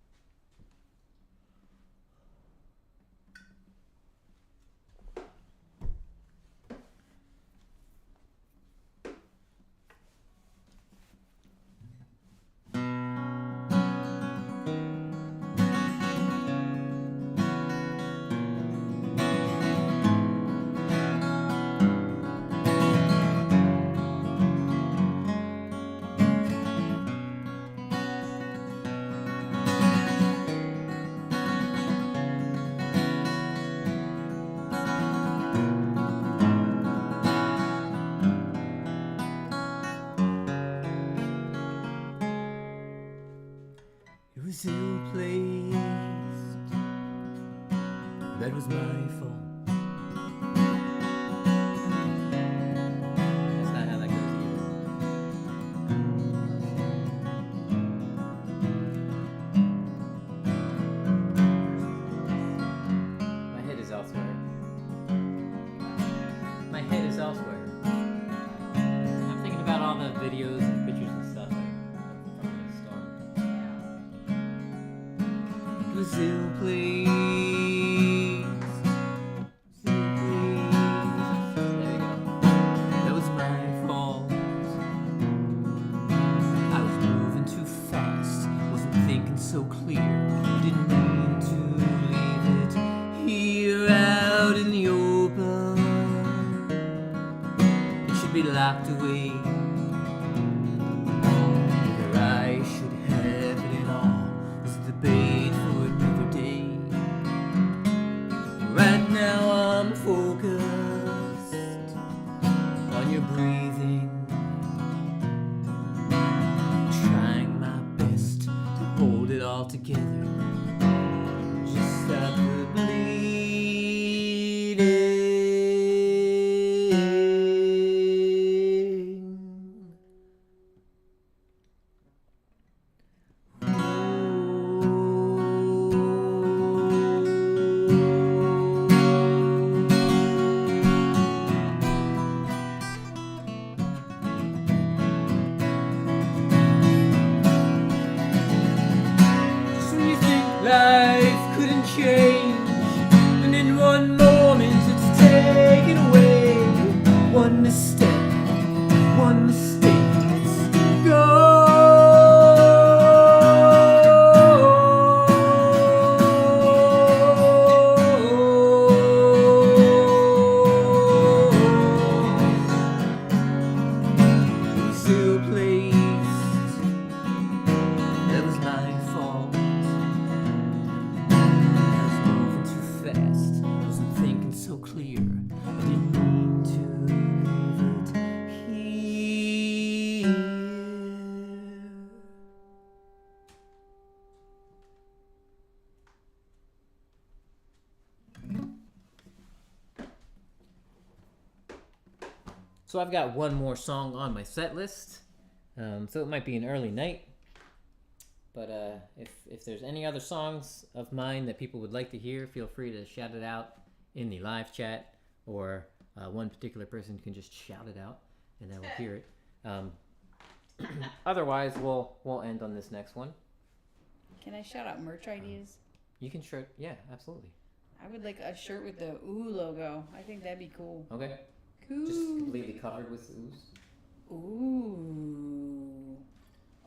Still placed. That was my fault. That's not how that goes either. My head is elsewhere. My head is elsewhere. I'm thinking about all the videos and pictures and stuff from the storm. It was ill placed. Ill placed. There we go. That was my fault. I was moving too fast. Wasn't thinking so clear. Didn't mean to leave it here out in the open. It should be locked away. Whether I should have it all is a debate for another day. Right now I'm focused on your breathing, trying my best to hold it all together. Just stop the bleeding. Just when you think life couldn't change, and in one moment it's taken away. One misstep, one mistake, it's gone. Still placed. That was my fault. I was moving too fast. Wasn't thinking so clear. I didn't mean to leave it here. So I've got one more song on my set list. So it might be an early night. But if there's any other songs of mine that people would like to hear, feel free to shout it out in the live chat, or one particular person can just shout it out, and I will hear it. Otherwise, we'll end on this next one. Can I shout out merch ideas? You can shirt, yeah, absolutely. I would like a shirt with the ooh logo. I think that'd be cool. Okay, Cool. just completely covered with ooze. Ooh.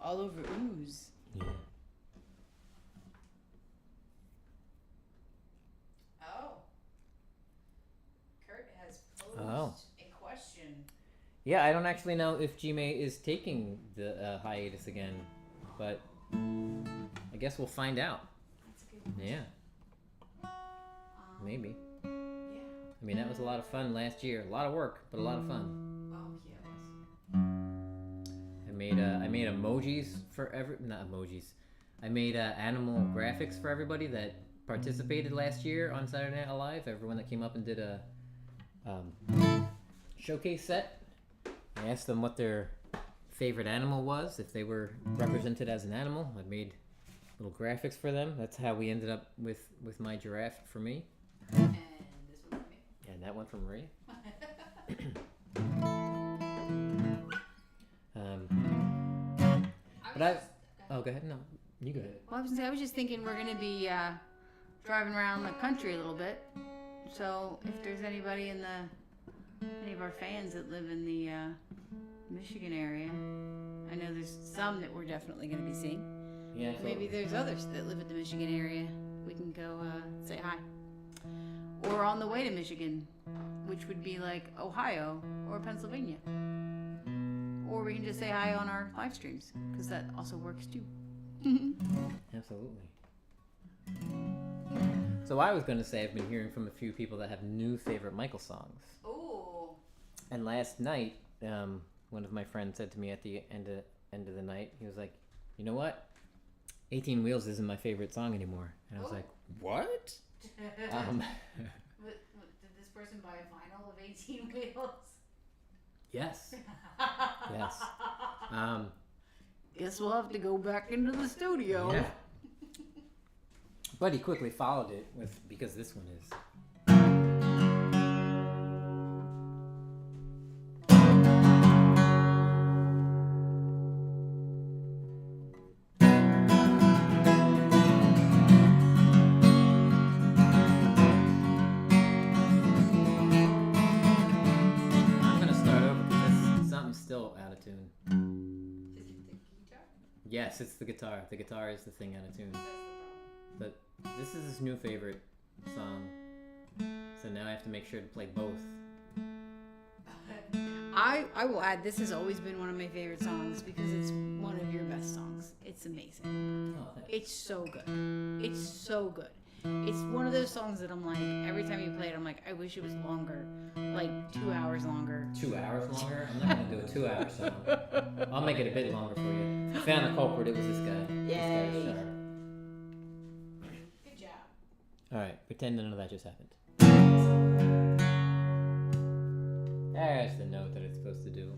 All over ooze. Yeah. Oh. Kurt has posed Oh. a question. Yeah, I don't actually know if Gmail is taking the hiatus again, but I guess we'll find out. That's a good question. Yeah, maybe. Yeah. I mean, that was a lot of fun last year. A lot of work, but a lot of fun. Oh, yes. I made emojis for not emojis. I made animal graphics for everybody that participated last year on Saturday Night Live. Everyone that came up and did a showcase set. I asked them what their favorite animal was, if they were represented as an animal. I made little graphics for them. That's how we ended up with my giraffe for me. And this one for me. And that one from Ray. Oh, go ahead. No, you go ahead. Well, I was just thinking we're going to be driving around the country a little bit. So if there's anybody in any of our fans that live in the Michigan area, I know there's some that we're definitely going to be seeing. Yeah. Maybe there's others that live in the Michigan area. We can go say hi. Or on the way to Michigan, which would be like Ohio or Pennsylvania. Or we can just say hi on our live streams, because that also works too. Absolutely. So I was going to say I've been hearing from a few people that have new favorite Michael songs. Oh. And last night, one of my friends said to me at the end of the night, he was like, "You know what? 18 Wheels isn't my favorite song anymore. And I was like, what? Did this person buy a vinyl of 18 Wheels? Yes. Yes. Guess we'll have to go back into the studio. Yeah. But he quickly followed it with, because this one is. Yes, it's the guitar. The guitar is the thing out of tune. But this is his new favorite song. So now I have to make sure to play both. I will add, this has always been one of my favorite songs because it's one of your best songs. It's amazing. Oh, thanks. It's so good. It's so good. It's one of those songs that I'm like, every time you play it, I'm like, I wish it was longer. Like 2 hours longer. 2 hours longer? I'm not going to do a 2 hour song. I'll make it a bit longer for you. I found the culprit. It was this guy. Yay. This guy is Starr. Good job. Alright, pretend none of that just happened. There's the note that it's supposed to do.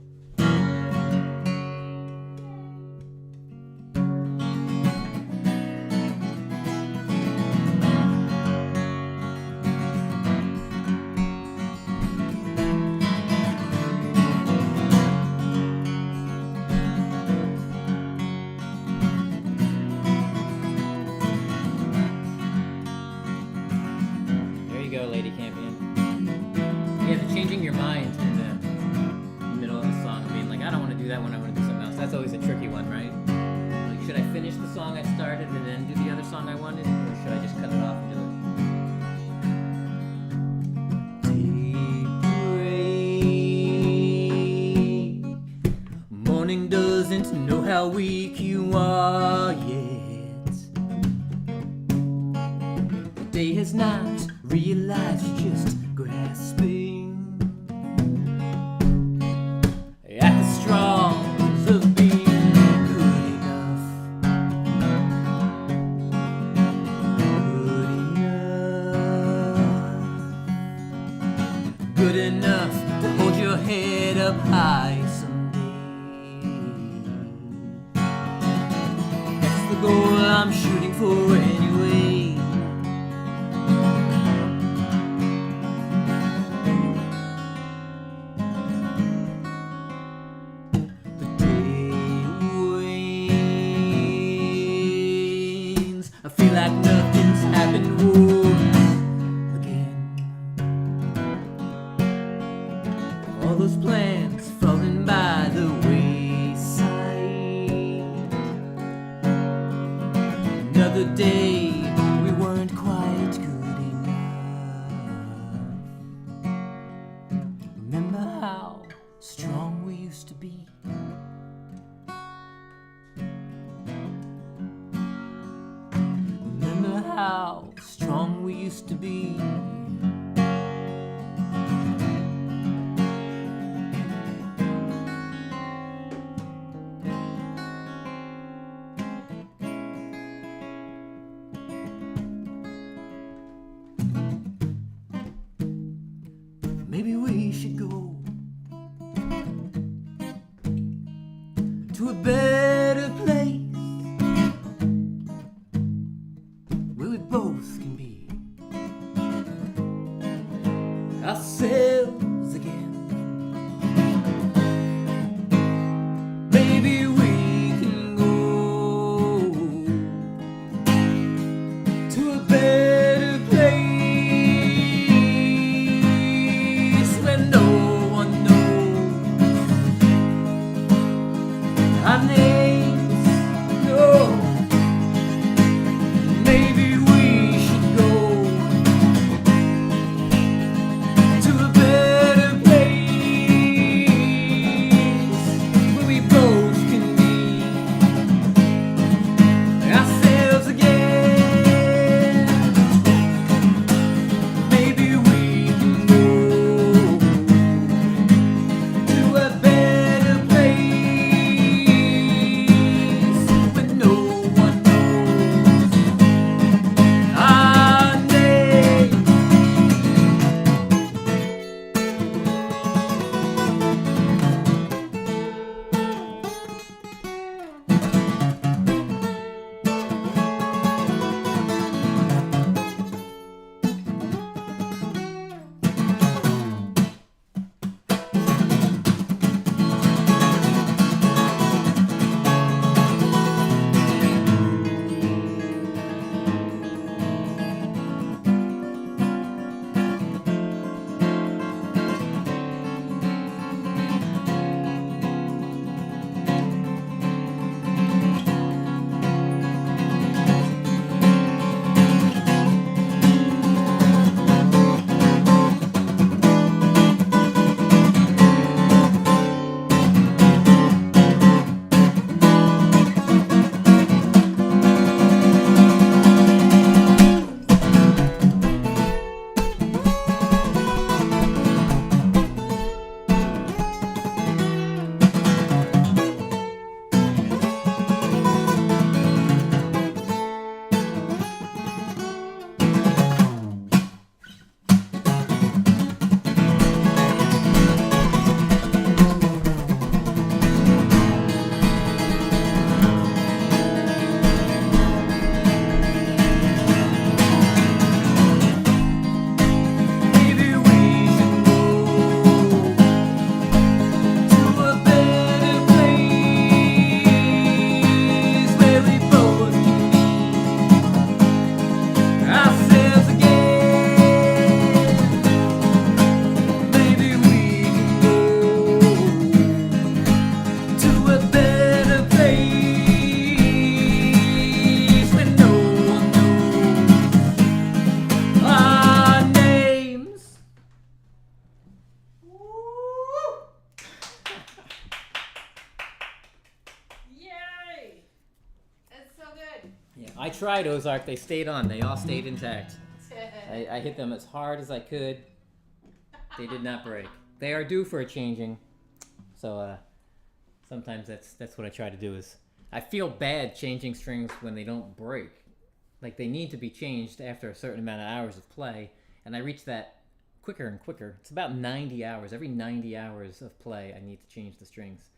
Changing your mind in the middle of the song. I mean, like, I don't want to do that when I want to do something else. That's always a tricky one, right? Like, should I finish the song I started and then do the other song I wanted? Or should I just cut it off and do it? Daybreak. Morning doesn't know how weak you are yet. The day has not realized you're just grasping at the straws of being good enough. Good enough to hold your head up high someday. That's the goal I'm shooting for anyway. Like nothing's happened once again. All those plans falling by the wayside. Another day we weren't quite good enough. Remember how strong we used to be? How strong we used to be. Maybe we should go to a better place. Both can be ourselves again. Maybe we can go to a better place where no one knows our name. I tried Ozark. They stayed on. They all stayed intact. I hit them as hard as I could. They did not break. They are due for a changing. So sometimes that's what I try to do is I feel bad changing strings when they don't break. Like they need to be changed after a certain amount of hours of play, and I reach that quicker and quicker. It's about 90 hours. Every 90 hours of play, I need to change the strings,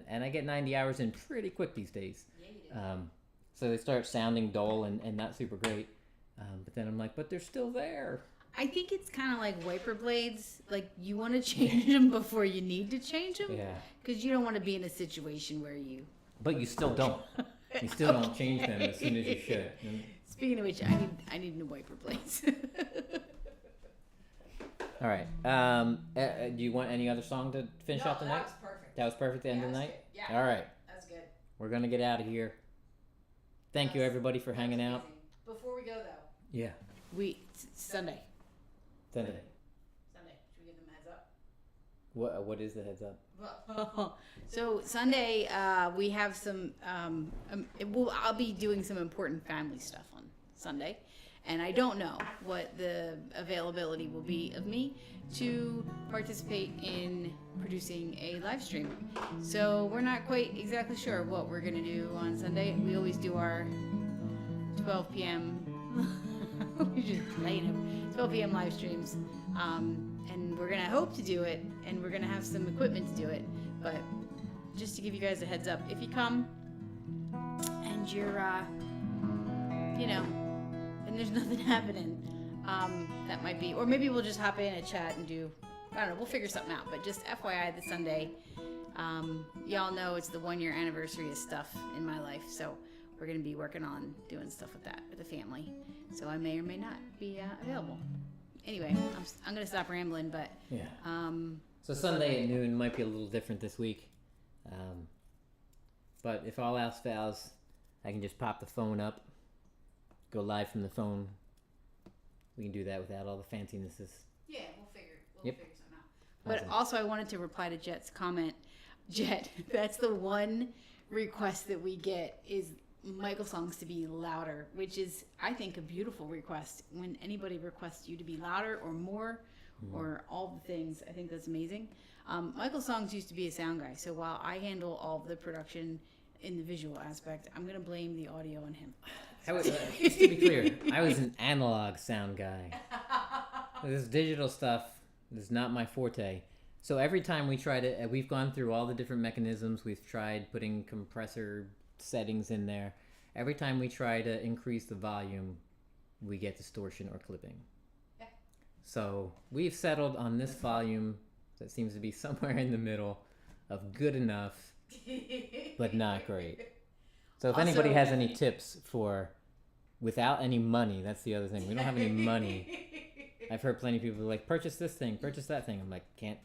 and I get 90 hours in pretty quick these days. Yeah, you do. So they start sounding dull and not super great. But then I'm like, but they're still there. I think it's kind of like wiper blades. Like you want to change them before you need to change them. Yeah. Because you don't want to be in a situation where you. But you still don't. You still don't change them as soon as you should. Speaking of which, I need new wiper blades. All right. Do you want any other song to finish out the night? That was perfect. That was perfect to end the night? Yeah. All right. That's good. We're going to get out of here. Thank you, everybody, for hanging out. Before we go, though. Yeah. Sunday. Sunday. Should we give them a heads up? What is the heads up? So Sunday, we have some. I'll be doing some important family stuff on Sunday, and I don't know what the availability will be of me to participate in producing a live stream. So we're not quite exactly sure what we're gonna do on Sunday. We always do our 12 p.m. we just played them 12 p.m. live streams, and we're gonna hope to do it, and we're gonna have some equipment to do it. But just to give you guys a heads up, if you come and you're, and there's nothing happening, that might be, or maybe we'll just hop in and chat and do, I don't know, we'll figure something out. But just FYI, this Sunday, y'all know it's the 1 year anniversary of stuff in my life, so we're gonna be working on doing stuff with that with the family. So I may or may not be available. Anyway, I'm gonna stop rambling, but yeah. So Sunday at noon might be a little different this week. But if all else fails, I can just pop the phone up, go live from the phone. We can do that without all the fancynesses. Yeah, we'll figure something out. But Awesome. also I wanted to reply to Jet's comment. Jet, that's the one request that we get is MichaelSongs to be louder, which is, I think, a beautiful request. When anybody requests you to be louder or more, or all the things, I think that's amazing. MichaelSongs used to be a sound guy, so while I handle all of the production in the visual aspect, I'm going to blame the audio on him. Just to be clear, I was an analog sound guy. This digital stuff is not my forte. So every time we try to, we've gone through all the different mechanisms. We've tried putting compressor settings in there. Every time we try to increase the volume, we get distortion or clipping. Yeah. So we've settled on this volume that seems to be somewhere in the middle of good enough, but not great. So if anybody has any tips for without any money, that's the other thing. We don't have any money. I've heard plenty of people like, purchase this thing, purchase that thing. I'm like, can't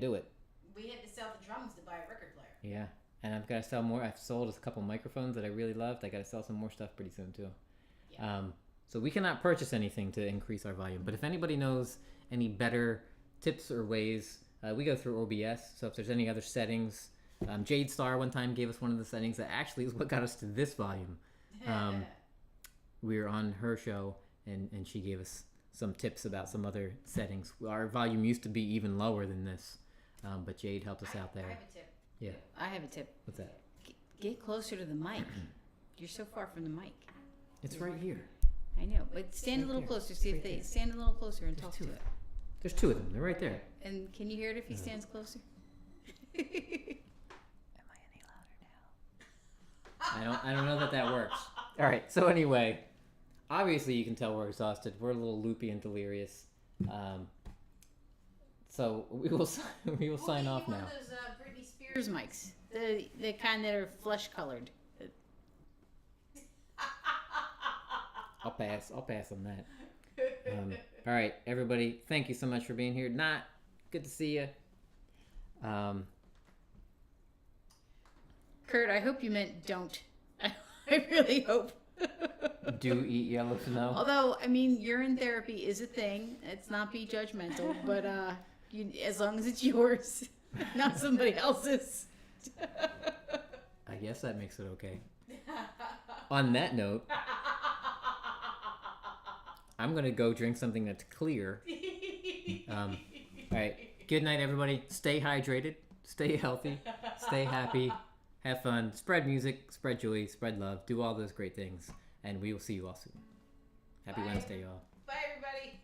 do it. We had to sell the drums to buy a record player. Yeah. And I've got to sell more. I've sold a couple microphones that I really loved. I got to sell some more stuff pretty soon too. Yeah. So we cannot purchase anything to increase our volume. But if anybody knows any better tips or ways, we go through OBS. So if there's any other settings, Jade Starr one time gave us one of the settings that actually is what got us to this volume. We were on her show and she gave us some tips about some other settings. Our volume used to be even lower than this, but Jade helped us out there. I have a tip. Yeah. I have a tip. What's that? Get closer to the mic. You're so far from the mic. It's right here. I know, but stand a little closer. See if they stand a little closer and talk to it. There's two of them. They're right there. And can you hear it if he stands closer? Am I any louder now? I don't know that works. All right. So anyway, obviously you can tell we're exhausted. We're a little loopy and delirious. So we will sign off now. One of those Britney Spears mics, the kind that are flesh colored. I'll pass on that. All right, everybody. Thank you so much for being here. Not good to see you. Kurt, I hope you meant don't. I really hope. Do eat yellow snow. Although, I mean, urine therapy is a thing. It's not be judgmental, but as long as it's yours, not somebody else's. I guess that makes it okay. On that note, I'm gonna go drink something that's clear. All right. Good night, everybody. Stay hydrated. Stay healthy. Stay happy. Have fun. Spread music. Spread joy. Spread love. Do all those great things. And we will see you all soon. Happy Wednesday, y'all. Bye, everybody.